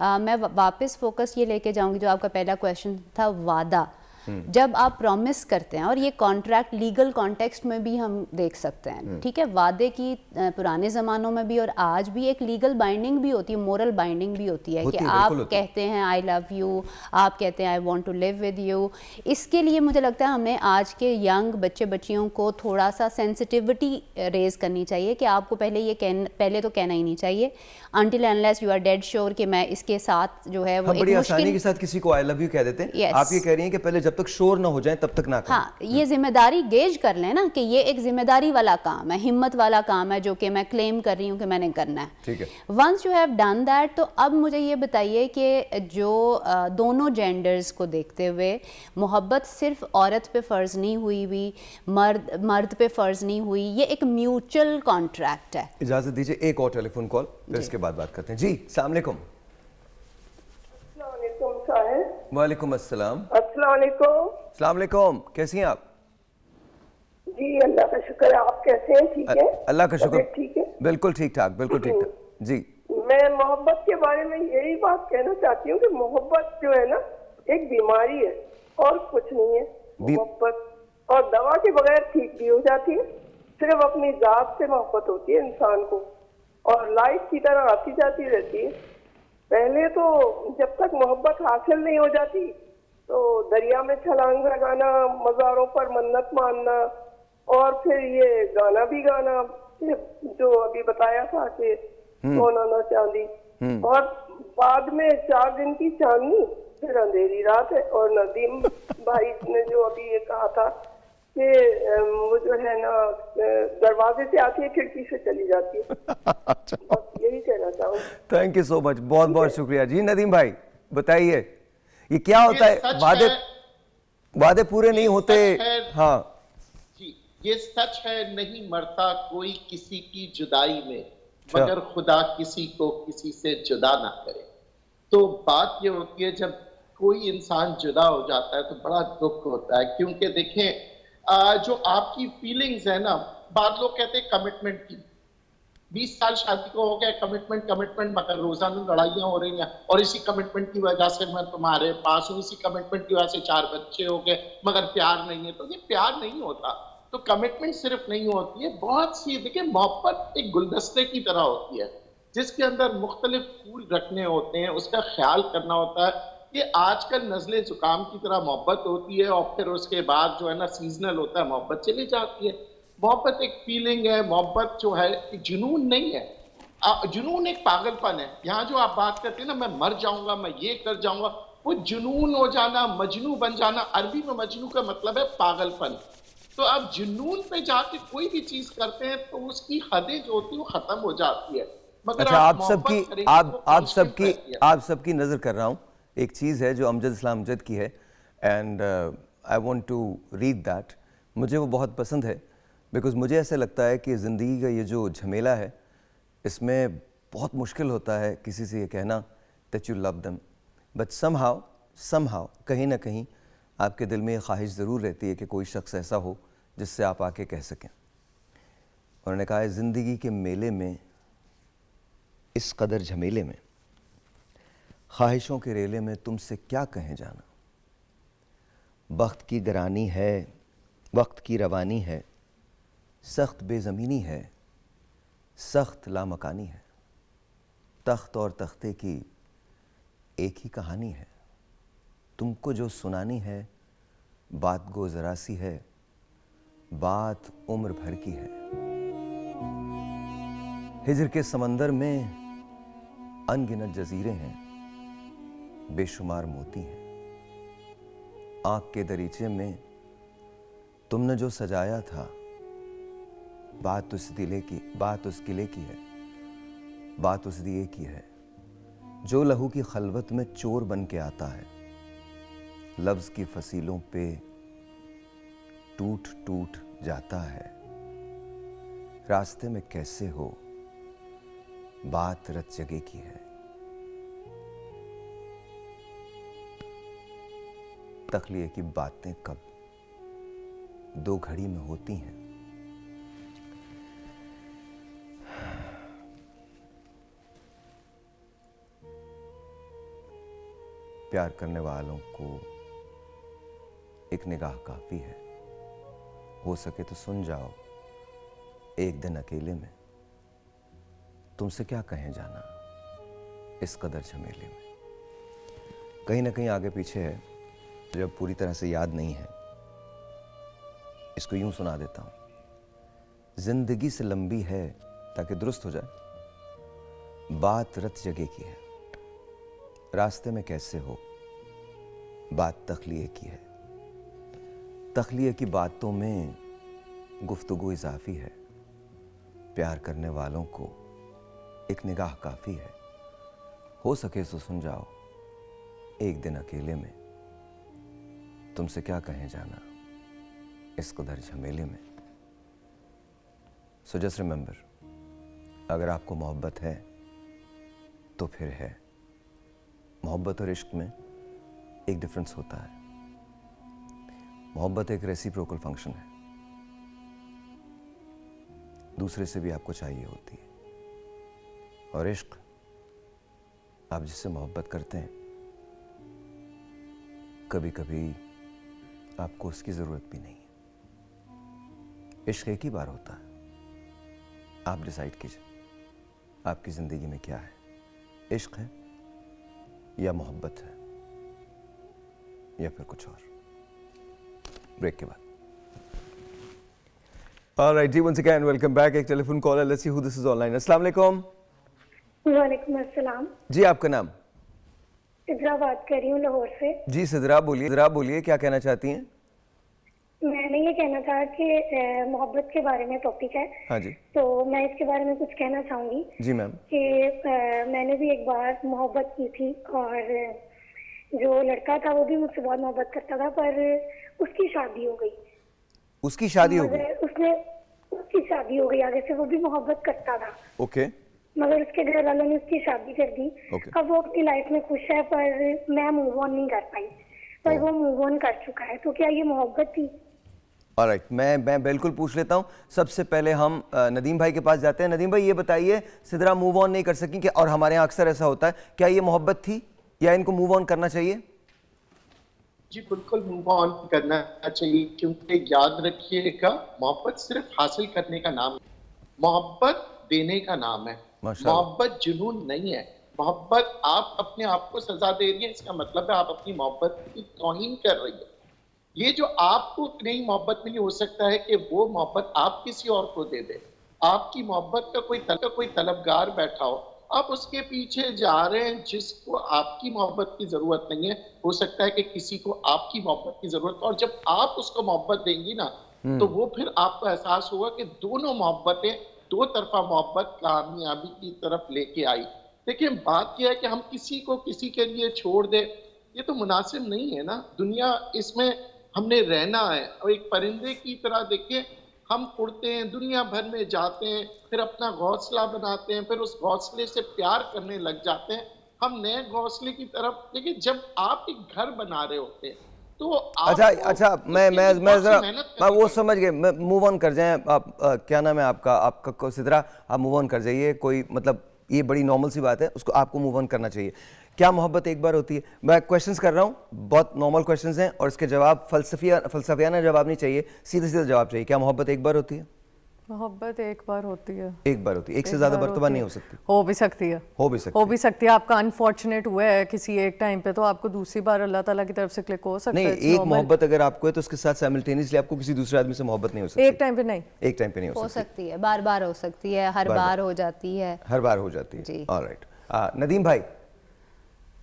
मैं वापस फोकस ये लेके जाऊंगी जो आपका पहला क्वेश्चन था, वादा। जब आप प्रॉमिस करते हैं, और ये कॉन्ट्रैक्ट लीगल कॉन्टेक्स्ट में भी हम देख सकते हैं, ठीक है, वादे की पुराने ज़मानों में भी और आज भी एक लीगल बाइंडिंग भी होती है, मोरल बाइंडिंग भी होती है कि आप कहते हैं आई लव यू, आप कहते हैं I want to live with you. इसके लिए मुझे लगता है हमें आज के यंग बच्चे बच्चियों को थोड़ा सा सेंसिटिविटी रेज करनी चाहिए कि आपको पहले पहले तो कहना ही नहीं चाहिए until unless you are dead sure कि मैं इसके साथ जो है वो हम बड़ी आसानी के साथ किसी को आई लव यू कह देते हैं। Yes. आप ये कह रही हैं कि पहले जब तक श्योर ना हो जाए तब तक ना करें। हाँ, ये जिम्मेदारी गेज कर लें ना कि ये एक जिम्मेदारी वाला काम है, हिम्मत वाला काम है जो कि मैं क्लेम कर रही हूँ कि मैंने करना है। ठीक है। Once you have done that, तो अब मुझे ये बताइए कि जो दोनों जेंडर्स को देखते हुए मोहब्बत सिर्फ औरत पे फ़र्ज़ नहीं हुई मर्द पे फ़र्ज़ नहीं हुई, ये एक म्यूचुअल कॉन्ट्रैक्ट है। इजाज़त दीजिए एक और टेलीफोन कॉल, फिर इसके बाद बात करते हैं। जी अस्सलाम वालेकुम। वालेकुम अस्सलाम। अस्सलाम वालेकुम, कैसी हैं आप? जी अल्लाह का शुक्र है, आप कैसे हैं? ठीक है, अल्लाह का शुक्र, ठीक है, बिल्कुल ठीक ठाक, बिल्कुल ठीक ठाक। जी मैं मोहब्बत के बारे में यही बात कहना चाहती हूँ कि मोहब्बत जो है ना एक बीमारी है और कुछ नहीं है। मोहब्बत और दवा के बगैर ठीक भी हो जाती है, सिर्फ अपनी जात से मोहब्बत होती है इंसान को, और लाइफ की तरह आती जाती रहती है। पहले तो जब तक मोहब्बत हासिल नहीं हो जाती तो दरिया में छलांग लगाना, मज़ारों पर मन्नत मानना, और फिर ये गाना भी गाना जो अभी बताया था कि सोना ना चांदी, और बाद में 4 दिन की चांदनी फिर अंधेरी रात है। और नदीम भाई ने जो अभी ये कहा था कि वो जो है ना दरवाजे से आती है खिड़की से चली जाती है। बस यही कहना चाहूँ। थैंक यू सो मच, बहुत बहुत शुक्रिया। जी नदीम भाई बताइए, ये क्या होता है? वादे पूरे नहीं होते। हाँ जी, ये सच है, नहीं मरता कोई किसी की जुदाई में, मगर खुदा किसी को किसी से जुदा ना करे। तो बात ये होती है जब कोई इंसान जुदा हो जाता है तो बड़ा दुख होता है, क्योंकि देखें जो आपकी फीलिंग्स है ना, बाद लोग कहते हैं कमिटमेंट की, 20 साल शादी को हो गया, कमिटमेंट मगर रोजाना लड़ाइयाँ हो रही हैं, और इसी कमिटमेंट की वजह से मैं तुम्हारे पास हूँ, इसी कमिटमेंट की वजह से 4 बच्चे हो गए, मगर प्यार नहीं है। तो ये प्यार नहीं होता। तो कमिटमेंट सिर्फ नहीं होती है, बहुत सी देखिए मोहब्बत एक गुलदस्ते की तरह होती है जिसके अंदर मुख्तलिफ फूल रखने होते हैं, उसका ख्याल करना होता है। कि आजकल नज़ले जुकाम की तरह मोहब्बत होती है और फिर उसके बाद जो है ना सीजनल होता है, मोहब्बत चली जाती है। मोहब्बत एक फीलिंग है, मोहब्बत जो है एक जुनून नहीं है। जुनून एक पागलपन है। यहाँ जो आप बात करते हैं ना, मैं मर जाऊंगा, मैं ये कर जाऊंगा, वो जुनून हो जाना, मजनू बन जाना। अरबी में मजनू का मतलब है पागलपन। तो आप जुनून पे जाके कोई भी चीज करते हैं तो उसकी हदें जो होती है वो खत्म हो जाती है। मगर अच्छा, आप सबकी सबकी नजर कर रहा हूँ। एक चीज़ है जो अमजद इस्लाम अमजद की है, and I want to read that. मुझे वो बहुत पसंद है, बिकॉज मुझे ऐसा लगता है कि ज़िंदगी का ये जो झमेला है, इसमें बहुत मुश्किल होता है किसी से ये कहना that you love them, but somehow कहीं ना कहीं आपके दिल में ये ख्वाहिश ज़रूर रहती है कि कोई शख्स ऐसा हो जिससे आप आके कह सकें। उन्होंने कहा है, ज़िंदगी के मेले में, इस कदर झमेले में, ख्वाहिशों के रेले में तुमसे क्या कहें जाना। वक्त की गरानी है, वक्त की रवानी है, सख्त बेज़मीनी है, सख्त लामकानी है। तख्त और तख्ते की एक ही कहानी है, तुमको जो सुनानी है बात गो ज़रा सी है, बात उम्र भर की है। हिजर के समंदर में अनगिनत जजीरे हैं, बेशुमार मोती हैं। आँख के दरीचे में तुमने जो सजाया था, बात उस किले की है, बात उस दिए की है, जो लहू की खलवत में चोर बन के आता है, लफ्ज़ की फसीलों पे टूट टूट जाता है। रास्ते में कैसे हो, बात रत जगह की है। तख्लिए की बातें कब दो घड़ी में होती हैं। प्यार करने वालों को एक निगाह काफी है, हो सके तो सुन जाओ एक दिन अकेले में, तुमसे क्या कहें जाना इस कदर झमेले में। कहीं ना कहीं आगे पीछे है जो अब पूरी तरह से याद नहीं है, इसको यूं सुना देता हूं। जिंदगी से लंबी है ताकि दुरुस्त हो जाए, बात रत जगह की है, रास्ते में कैसे हो, बात तख्लिए की है। तख्लिए की बातों में गुफ्तगू इजाफी है, प्यार करने वालों को एक निगाह काफी है, हो सके तो सुन जाओ एक दिन अकेले में, तुमसे क्या कहें जाना इस कदर झमेले में। सो जस्ट रिमेंबर, अगर आपको मोहब्बत है तो फिर है। मोहब्बत और इश्क में एक डिफरेंस होता है। मोहब्बत एक रेसिप्रोकल फंक्शन है, दूसरे से भी आपको चाहिए होती है, और इश्क आप जिससे मोहब्बत करते हैं कभी कभी आपको उसकी जरूरत भी नहीं है। इश्क एक ही बार होता है, आप डिसाइड कीजिए आपकी जिंदगी में क्या है, इश्क है या मोहब्बत है या फिर कुछ और। ब्रेक के बाद। Alright जी, once again welcome back. एक टेलीफोन कॉल है, let's see who this is online. अस्सलाम वालेकुम। वालेकुम अस्सलाम। जी आपका नाम? सिद्रा बात कर रही हूँ लाहौर से। जी सिद्रा बोलिए क्या कहना चाहती हैं? मैंने ये कहना था कि मोहब्बत के बारे में टॉपिक है। हाँ जी। तो मैं इसके बारे में कुछ कहना चाहूंगी। जी मैम। कि मैंने भी एक बार मोहब्बत की थी, और जो लड़का था वो भी मुझसे बहुत मोहब्बत करता था, पर उसकी शादी हो गई। उसकी शादी हो गई? उसकी शादी हो गई, आगे से वो भी मोहब्बत करता था। ओके। मगर उसके घर वालों ने उसकी शादी कर दी। अब वो अपनी लाइफ में खुश है, पर मैं मूव ऑन नहीं कर पाई, पर वो मूव ऑन कर चुका है। तो क्या ये मोहब्बत थी? ऑलराइट, मैं बिल्कुल पूछ लेता हूँ। सबसे पहले हम नदीम भाई के पास जाते हैं। नदीम भाई ये बताइए, सिद्रा मूव ऑन नहीं कर सकी कि, और हमारे यहाँ अक्सर ऐसा होता है, क्या ये मोहब्बत थी या इनको मूव ऑन करना चाहिए? जी बिल्कुल मूव ऑन करना चाहिए, क्योंकि याद रखिएगा मोहब्बत सिर्फ हासिल करने का नाम है, मोहब्बत देने का नाम है। मोहब्बत जुनून नहीं है। मोहब्बत आप अपने आप को सजा दे रही है, इसका मतलब है आप अपनी मोहब्बत की तौहीन कर रही है। ये जो आपको नई मोहब्बत मिली, हो सकता है कि वो मोहब्बत आप किसी और को दे दे। आपकी मोहब्बत का कोई तलबगार बैठा हो, आप उसके पीछे जा रहे हैं जिसको आपकी मोहब्बत की जरूरत नहीं है। हो सकता है कि किसी को आपकी मोहब्बत की जरूरत, और जब आप उसको मोहब्बत देंगी ना, तो वो फिर आपको एहसास होगा कि दोनों मोहब्बतें, दो तरफा मोहब्बत कामयाबी की तरफ लेके आई। देखिए बात यह है कि हम किसी को किसी के लिए छोड़ दे, ये तो मुनासिब नहीं है ना। दुनिया, इसमें हमने रहना है, और एक परिंदे की तरह देखिए हम उड़ते हैं, दुनिया भर में जाते हैं, फिर अपना घोंसला बनाते हैं, फिर उस घोंसले से प्यार करने लग जाते हैं। हम नए घोंसले की तरफ, देखिए जब आप एक घर बना रहे होते हैं तो अच्छा मैं जरा वो समझ गए, मूव ऑन कर जाएं आप। क्या नाम है आपका सिद्रा, आप मूव ऑन कर जाइए। कोई मतलब ये बड़ी नॉर्मल सी बात है, उसको आपको मूव ऑन करना चाहिए। क्या मोहब्बत एक बार होती है? मैं क्वेश्चंस कर रहा हूँ, बहुत नॉर्मल क्वेश्चंस हैं, और इसके जवाब फलसफियाना जवाब नहीं चाहिए, सीधे सीधे जवाब चाहिए। क्या मोहब्बत एक बार होती है? मोहब्बत एक बार होती है। एक बार होती है, एक से ज्यादा मर्तबा नहीं हो सकती। हो भी सकती है, हो भी सकती है। आपका अनफॉर्चुनेट हुआ है किसी एक टाइम पे, तो आपको दूसरी बार अल्लाह ताला की तरफ से क्लिक हो सकता है। नहीं, एक मोहब्बत अगर आपको है तो उसके साथ साइमल्टेनियसली आपको किसी दूसरे आदमी से मोहब्बत नहीं हो सकती। एक टाइम पे नहीं, एक टाइम पे नहीं हो सकती है, बार बार हो सकती है, हर बार हो जाती है, हर बार हो जाती है। ऑलराइट, नदीम भाई,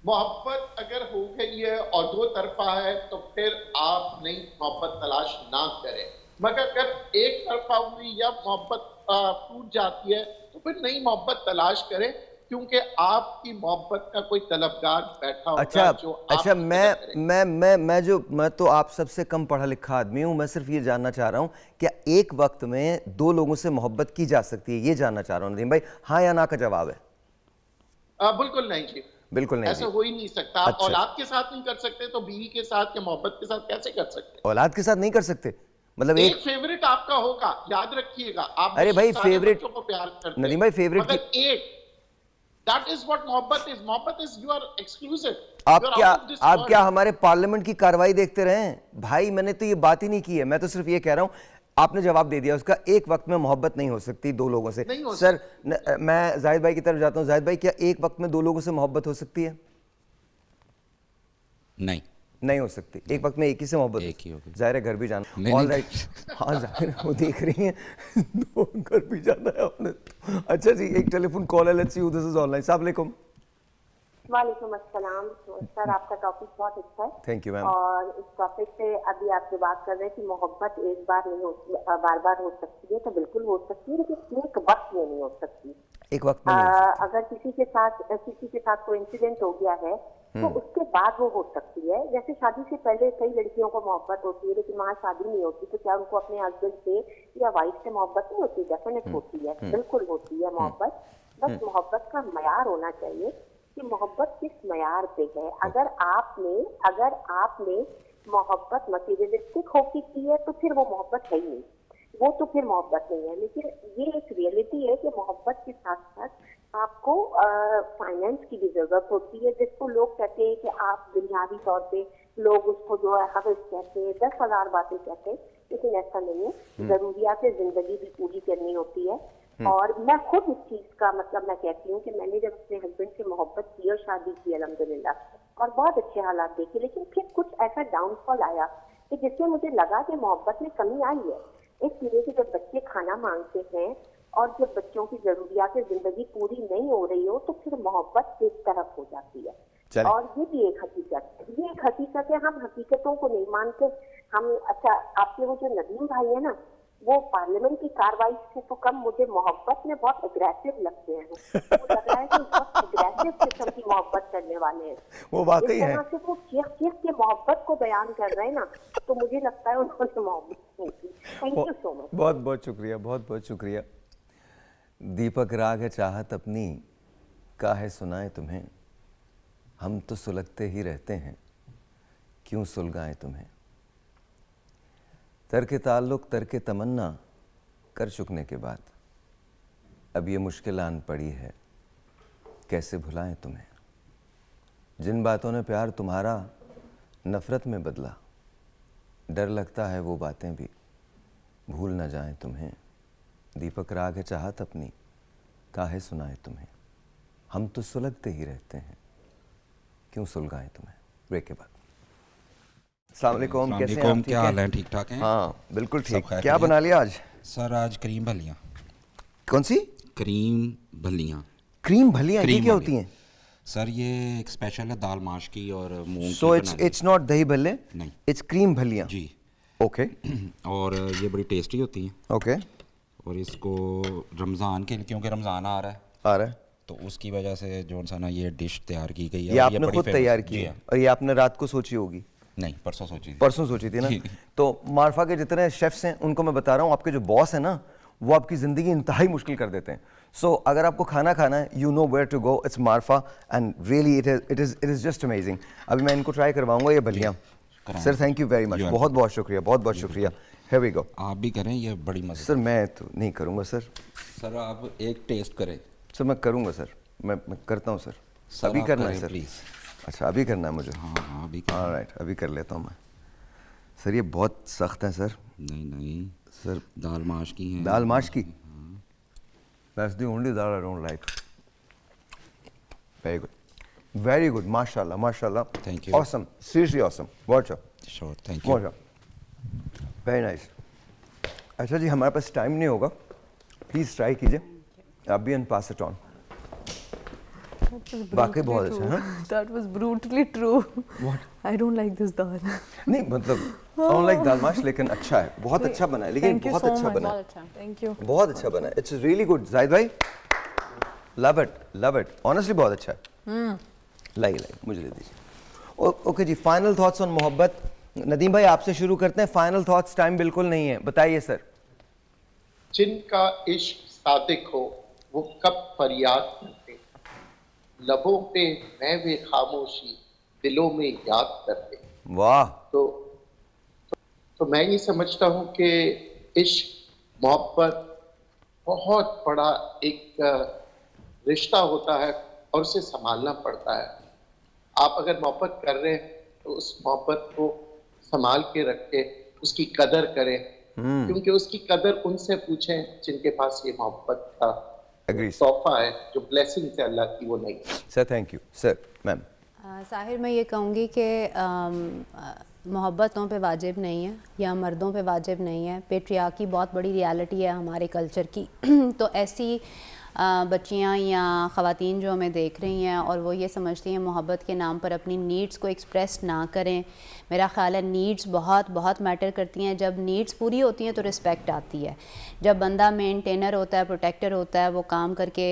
मोहब्बत अगर हो गई है और दो तरफा है तो फिर आप नई मोहब्बत तलाश ना करें। मगर अगर एक तरफा हुई या मोहब्बत टूट जाती है तो फिर नई मोहब्बत तलाश करें, क्योंकि आपकी मोहब्बत का कोई तलबगार बैठा होगा जो अच्छा मैं तो आप सबसे कम पढ़ा लिखा आदमी हूँ। मैं सिर्फ ये जानना चाह रहा हूँ, क्या एक वक्त में दो लोगों से मोहब्बत की जा सकती है? ये जानना चाह रहा हूँ नदीम भाई, हाँ या ना का जवाब है। बिल्कुल नहीं जी, बिल्कुल नहीं ऐसा जी। हो ही नहीं सकता। आप अच्छा। औलाद के साथ नहीं कर सकते तो बीवी के साथ या मोहब्बत के साथ कैसे कर सकते? औलाद के साथ नहीं कर सकते मतलब एक फेवरेट आपका होगा, याद रखिएगा। आप अरे भाई सारे फेवरेट बच्चों को प्यार करते नदीम भाई फेवरेट मगर एक, दैट इज व्हाट मोहब्बत इज। मोहब्बत इज यू आर एक्सक्लूसिव। आप क्या हमारे पार्लियामेंट की कार्रवाई देखते रहे हैं भाई? मैंने तो ये बात ही नहीं की है, मैं तो सिर्फ ये कह रहा हूं, आपने जवाब दे दिया उसका। एक वक्त में मोहब्बत नहीं हो सकती दो लोगों से। सर मैं जाहिद भाई की तरफ जाता हूं। जाहिद भाई, क्या एक वक्त में दो लोगों से मोहब्बत हो सकती है? नहीं हो सकती। एक वक्त में एक ही से मोहब्बत एक ही होगी। जाहिर है घर भी जाना। ऑल राइट, हाँ जाहिर है वो देख रही हैं दो घर भी जाना है आपने। अच्छा जी, एक टेलीफोन कॉल है, let's see who this is online. अस्सलाम वालेकुम। वालेकुम अस्सलाम। सर आपका टॉपिक बहुत अच्छा है। Thank you ma'am. और इस टॉपिक पे अभी आप जो बात कर रहे हैं कि मोहब्बत एक बार नहीं हो, बार बार हो सकती है, तो बिल्कुल हो सकती है, लेकिन एक वक्त में नहीं हो सकती। एक वक्त में अगर किसी के साथ कोई इंसिडेंट हो गया है तो उसके बाद वो हो सकती है। जैसे शादी से पहले कई लड़कियों को मोहब्बत होती है, लेकिन वहाँ शादी नहीं होती, तो क्या उनको अपने हस्बैंड से या वाइफ से मोहब्बत नहीं होती? डेफिनेट होती है, बिल्कुल होती है मोहब्बत। बस मोहब्बत का मयार होना चाहिए कि मोहब्बत किस मयार पे है। अगर आपने मोहब्बत मटीरियलिस्टिक होके की है तो फिर वो मोहब्बत है ही नहीं, वो तो फिर मोहब्बत नहीं है। लेकिन ये एक रियलिटी है कि मोहब्बत के साथ साथ आपको फाइनेंस की भी जरूरत होती है, जिसको लोग कहते हैं कि आप दुनियावी तौर पे लोग उसको जो है हवस कहते हैं, 10,000 बातें कहते हैं, लेकिन ऐसा नहीं है। जरूरियात जिंदगी भी पूरी करनी होती है। और मैं खुद इस चीज का मतलब मैं कहती हूँ कि मैंने जब अपने हस्बैंड से मोहब्बत की और शादी की अल्हम्दुलिल्लाह और बहुत अच्छे हालात देखे, लेकिन फिर कुछ ऐसा डाउनफॉल आया कि जिससे मुझे लगा कि मोहब्बत में कमी आई है। इसलिए कि जब बच्चे खाना मांगते हैं और जब बच्चों की जरूरियात जिंदगी पूरी नहीं हो रही हो तो फिर मोहब्बत एक तरफ हो जाती है। और ये भी एक हकीकत है, ये एक हकीकत है। हम हकीकतों को नहीं मानते। हम अच्छा, आपके वो जो नदीम भाई है ना, वो पार्लियामेंट की कार्रवाई से तो कम मुझे मोहब्बत में बहुत अग्रेसिव लगते हैं। वो लग रहा है कि बहुत अग्रेसिव किस्म की मोहब्बत करने वाले हैं। वो वाकई है। से वो चीख के मोहब्बत को बयान कर रहे हैं ना, तो मुझे लगता है उन्होंने मोहब्बत नहीं की। Thank you so much. बहुत बहुत शुक्रिया, बहुत बहुत शुक्रिया। दीपक राग है चाहत अपनी, काहे सुनाए तुम्हें, हम तो सुलगते ही रहते हैं, क्यों सुलगाएं तुम्हें। तर्के ताल्लुक तर्के तमन्ना कर चुकने के बाद अब ये मुश्किल आन पड़ी है, कैसे भुलाएं तुम्हें। जिन बातों ने प्यार तुम्हारा नफ़रत में बदला, डर लगता है वो बातें भी भूल न जाएं तुम्हें। दीपक राग है चाहत अपनी, काहे सुनाए तुम्हें, हम तो सुलगते ही रहते हैं, क्यों सुलगाएं तुम्हें। ब्रेक के बाद। अस्सलाम वालेकुम, कैसे हैं आप? क्या हाल है? ठीक ठाक हैं? हाँ बिल्कुल ठीक। क्या बना लिया आज? सर आज क्रीम भलियाँ। कौन सी? क्रीम भलियाँ। क्रीम भलियाँ ये क्या होती हैं? सर ये एक स्पेशल है दाल माश की और मूंग so it's not dahi bhalle? नहीं, इट्स क्रीम भलियाँ। जी ओके। और ये बड़ी टेस्टी होती हैं। ओके। और इसको रमज़ान के, क्योंकि रमज़ान आ रहा है तो उसकी वजह से जो सा ना ये डिश तैयार की गई है। ये आपने खुद तैयार की है और ये आपने रात को सोची होगी? नहीं, परसों सोची थी। परसों सोची थी ना। तो मार्फा के जितने शेफ्स हैं उनको मैं बता रहा हूँ, आपके जो बॉस है ना वो आपकी ज़िंदगी इंतहाई मुश्किल कर देते हैं। सो अगर आपको खाना खाना है, you know where to go, it's Marfa and really it is just amazing. अभी मैं इनको ट्राई करवाऊंगा ये भलियाँ। Sir thank you very much, बहुत बहुत शुक्रिया, बहुत बहुत शुक्रिया। Here we go. आप भी करें, ये बड़ी मज़े। सर मैं तो नहीं करूँगा सर। सर आप एक टेस्ट करें। सर मैं करूँगा सर, मैं करता हूँ सर। अभी करना है सर? प्लीज़। अच्छा अभी करना है मुझे? हाँ अभी। राइट, अभी कर लेता हूँ मैं। सर ये बहुत सख्त है सर। नहीं सर, दाल माश की है। दाल माश की? That's the only dal I don't like. Very good, very good. माशाल्लाह माशाल्लाह। Thank you. Awesome, seriously awesome. बहुत अच्छा। Sure, thank you. Very nice. अच्छा जी, हमारे पास टाइम नहीं होगा, प्लीज़ ट्राई कीजिए आप भी एंड पास इट ऑन। वाकई बहुत अच्छा है। That was brutally true. What? I don't like this dal. नहीं मतलब I don't like दाल माश, लेकिन अच्छा है, बहुत अच्छा बना है, लेकिन बहुत अच्छा बना है। Thank you. बहुत अच्छा बना है, इट्स रियली गुड। जाहिद भाई लव इट, ऑनेस्टली बहुत अच्छा है। लाइए मुझे दे दीजिए। ओके जी, फाइनल थॉट्स ऑन मोहब्बत। नदीम भाई आपसे शुरू करते हैं। फाइनल थॉट्स, टाइम बिल्कुल नहीं है, बताइए सर। जिनका इश्क सादिक हो वो कब फरियाद करते, लबों पे मैं वे खामोशी, दिलों में याद करते। वाह। तो मैं ये समझता हूँ कि इश्क मोहब्बत बहुत बड़ा एक रिश्ता होता है और उसे संभालना पड़ता है। आप अगर मोहब्बत कर रहे हैं तो उस मोहब्बत को संभाल के रखें, उसकी कदर करें, क्योंकि उसकी कदर उनसे पूछें जिनके पास ये मोहब्बत का तोहफा है, जो ब्लेसिंग है अल्लाह की, वो नहीं। Sir thank you. Sir ma'am. Sahir, मैं ये कहूँगी कि मोहब्बतों पे वाजिब नहीं है या मर्दों पे वाजिब नहीं है। पेट्रियार्की बहुत बड़ी रियलिटी है हमारे कल्चर की। तो ऐसी बच्चियाँ या ख़वातीन जो हमें देख रही हैं और वो ये समझती हैं मोहब्बत के नाम पर अपनी नीड्स को एक्सप्रेस ना करें। मेरा ख़्याल है नीड्स बहुत बहुत मैटर करती हैं। जब नीड्स पूरी होती हैं तो रिस्पेक्ट आती है। जब बंदा मेंटेनर होता है, प्रोटेक्टर होता है, वो काम करके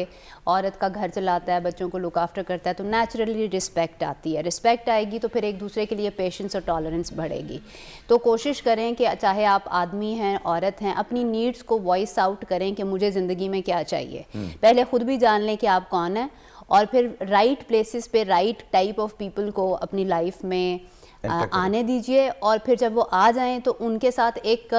औरत का घर चलाता है, बच्चों को लुक आफ्टर करता है, तो नेचुरली रिस्पेक्ट आती है। रिस्पेक्ट आएगी तो फिर एक दूसरे के लिए पेशेंस और टॉलरेंस बढ़ेगी। तो कोशिश करें कि चाहे आप आदमी हैं, औरत हैं, अपनी नीड्स को वॉइस आउट करें कि मुझे ज़िंदगी में क्या चाहिए। पहले ख़ुद भी जान लें कि आप कौन हैं और फिर राइट प्लेसेस पे राइट टाइप ऑफ पीपल को अपनी लाइफ में आने दीजिए। और फिर जब वो आ जाएं तो उनके साथ एक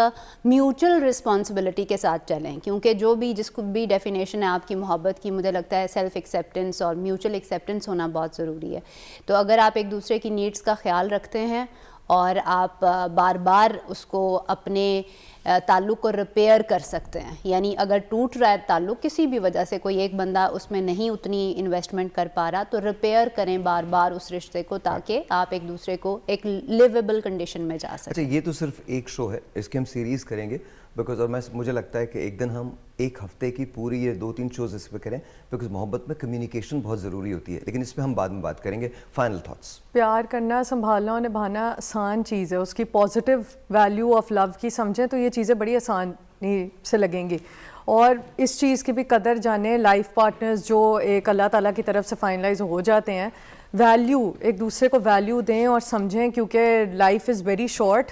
म्यूचुअल रिस्पॉन्सिबिलिटी के साथ चलें, क्योंकि जो भी जिसको भी डेफिनेशन है आपकी मोहब्बत की, मुझे लगता है सेल्फ़ एक्सेप्टेंस और म्यूचुअल एक्सेप्टेंस होना बहुत ज़रूरी है। तो अगर आप एक दूसरे की नीड्स का ख्याल रखते हैं और आप बार बार उसको अपने ताल्लुक़ को रिपेयर कर सकते हैं, यानी अगर टूट रहा है ताल्लुक़ किसी भी वजह से, कोई एक बंदा उसमें नहीं उतनी इन्वेस्टमेंट कर पा रहा, तो रिपेयर करें बार बार उस रिश्ते को, ताकि आप एक दूसरे को एक लिवेबल कंडीशन में जा सकें। अच्छा, ये तो सिर्फ एक शो है, इसकी हम सीरीज़ करेंगे बिकॉज, और मुझे लगता है कि एक दिन हम एक हफ्ते की पूरी ये 2-3 शोज़ इस पर करें, बिकॉज मोहब्बत में कम्युनिकेशन बहुत ज़रूरी होती है। लेकिन इस पर हम बाद में बात करेंगे। Final thoughts. प्यार करना, संभालना और निभाना आसान चीज़ है। उसकी पॉजिटिव वैल्यू ऑफ लव की समझें तो ये चीज़ें बड़ी आसानी से लगेंगी। और इस चीज़ की भी कदर जानें। लाइफ पार्टनर्स जो एक अल्लाह ताला की तरफ से फाइनलाइज हो जाते हैं, वैल्यू, एक दूसरे को वैल्यू दें और समझें, क्योंकि life is very short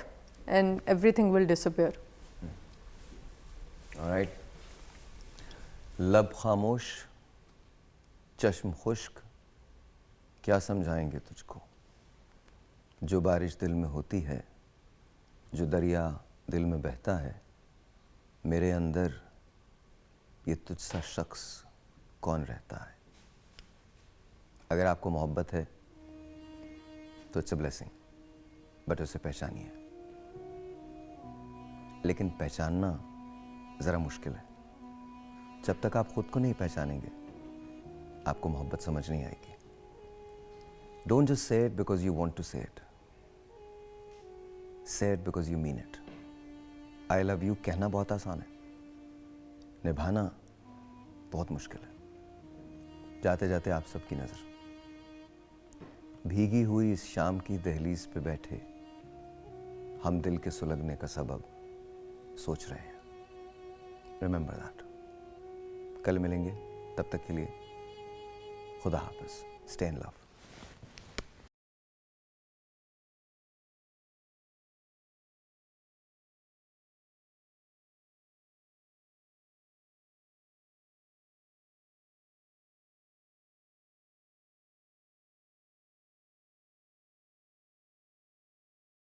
and everything will disappear. Alright. लब खामोश, चश्म खुश्क, क्या समझाएंगे तुझको। जो बारिश दिल में होती है, जो दरिया दिल में बहता है, मेरे अंदर ये तुझसा शख्स कौन रहता है। अगर आपको मोहब्बत है तो इट्स अ ब्लेसिंग, बट उसे पहचानिए। लेकिन पहचानना ज़रा मुश्किल है। जब तक आप खुद को नहीं पहचानेंगे, आपको मोहब्बत समझ नहीं आएगी। Don't just say it because you want to say it, say it because you mean it. I love you कहना बहुत आसान है, निभाना बहुत मुश्किल है। जाते जाते आप सबकी नज़र भीगी हुई इस शाम की दहलीज पे बैठे हम दिल के सुलगने का सबब सोच रहे हैं। Remember that. कल मिलेंगे, तब तक के लिए खुदा हाफिज़। Stay in love.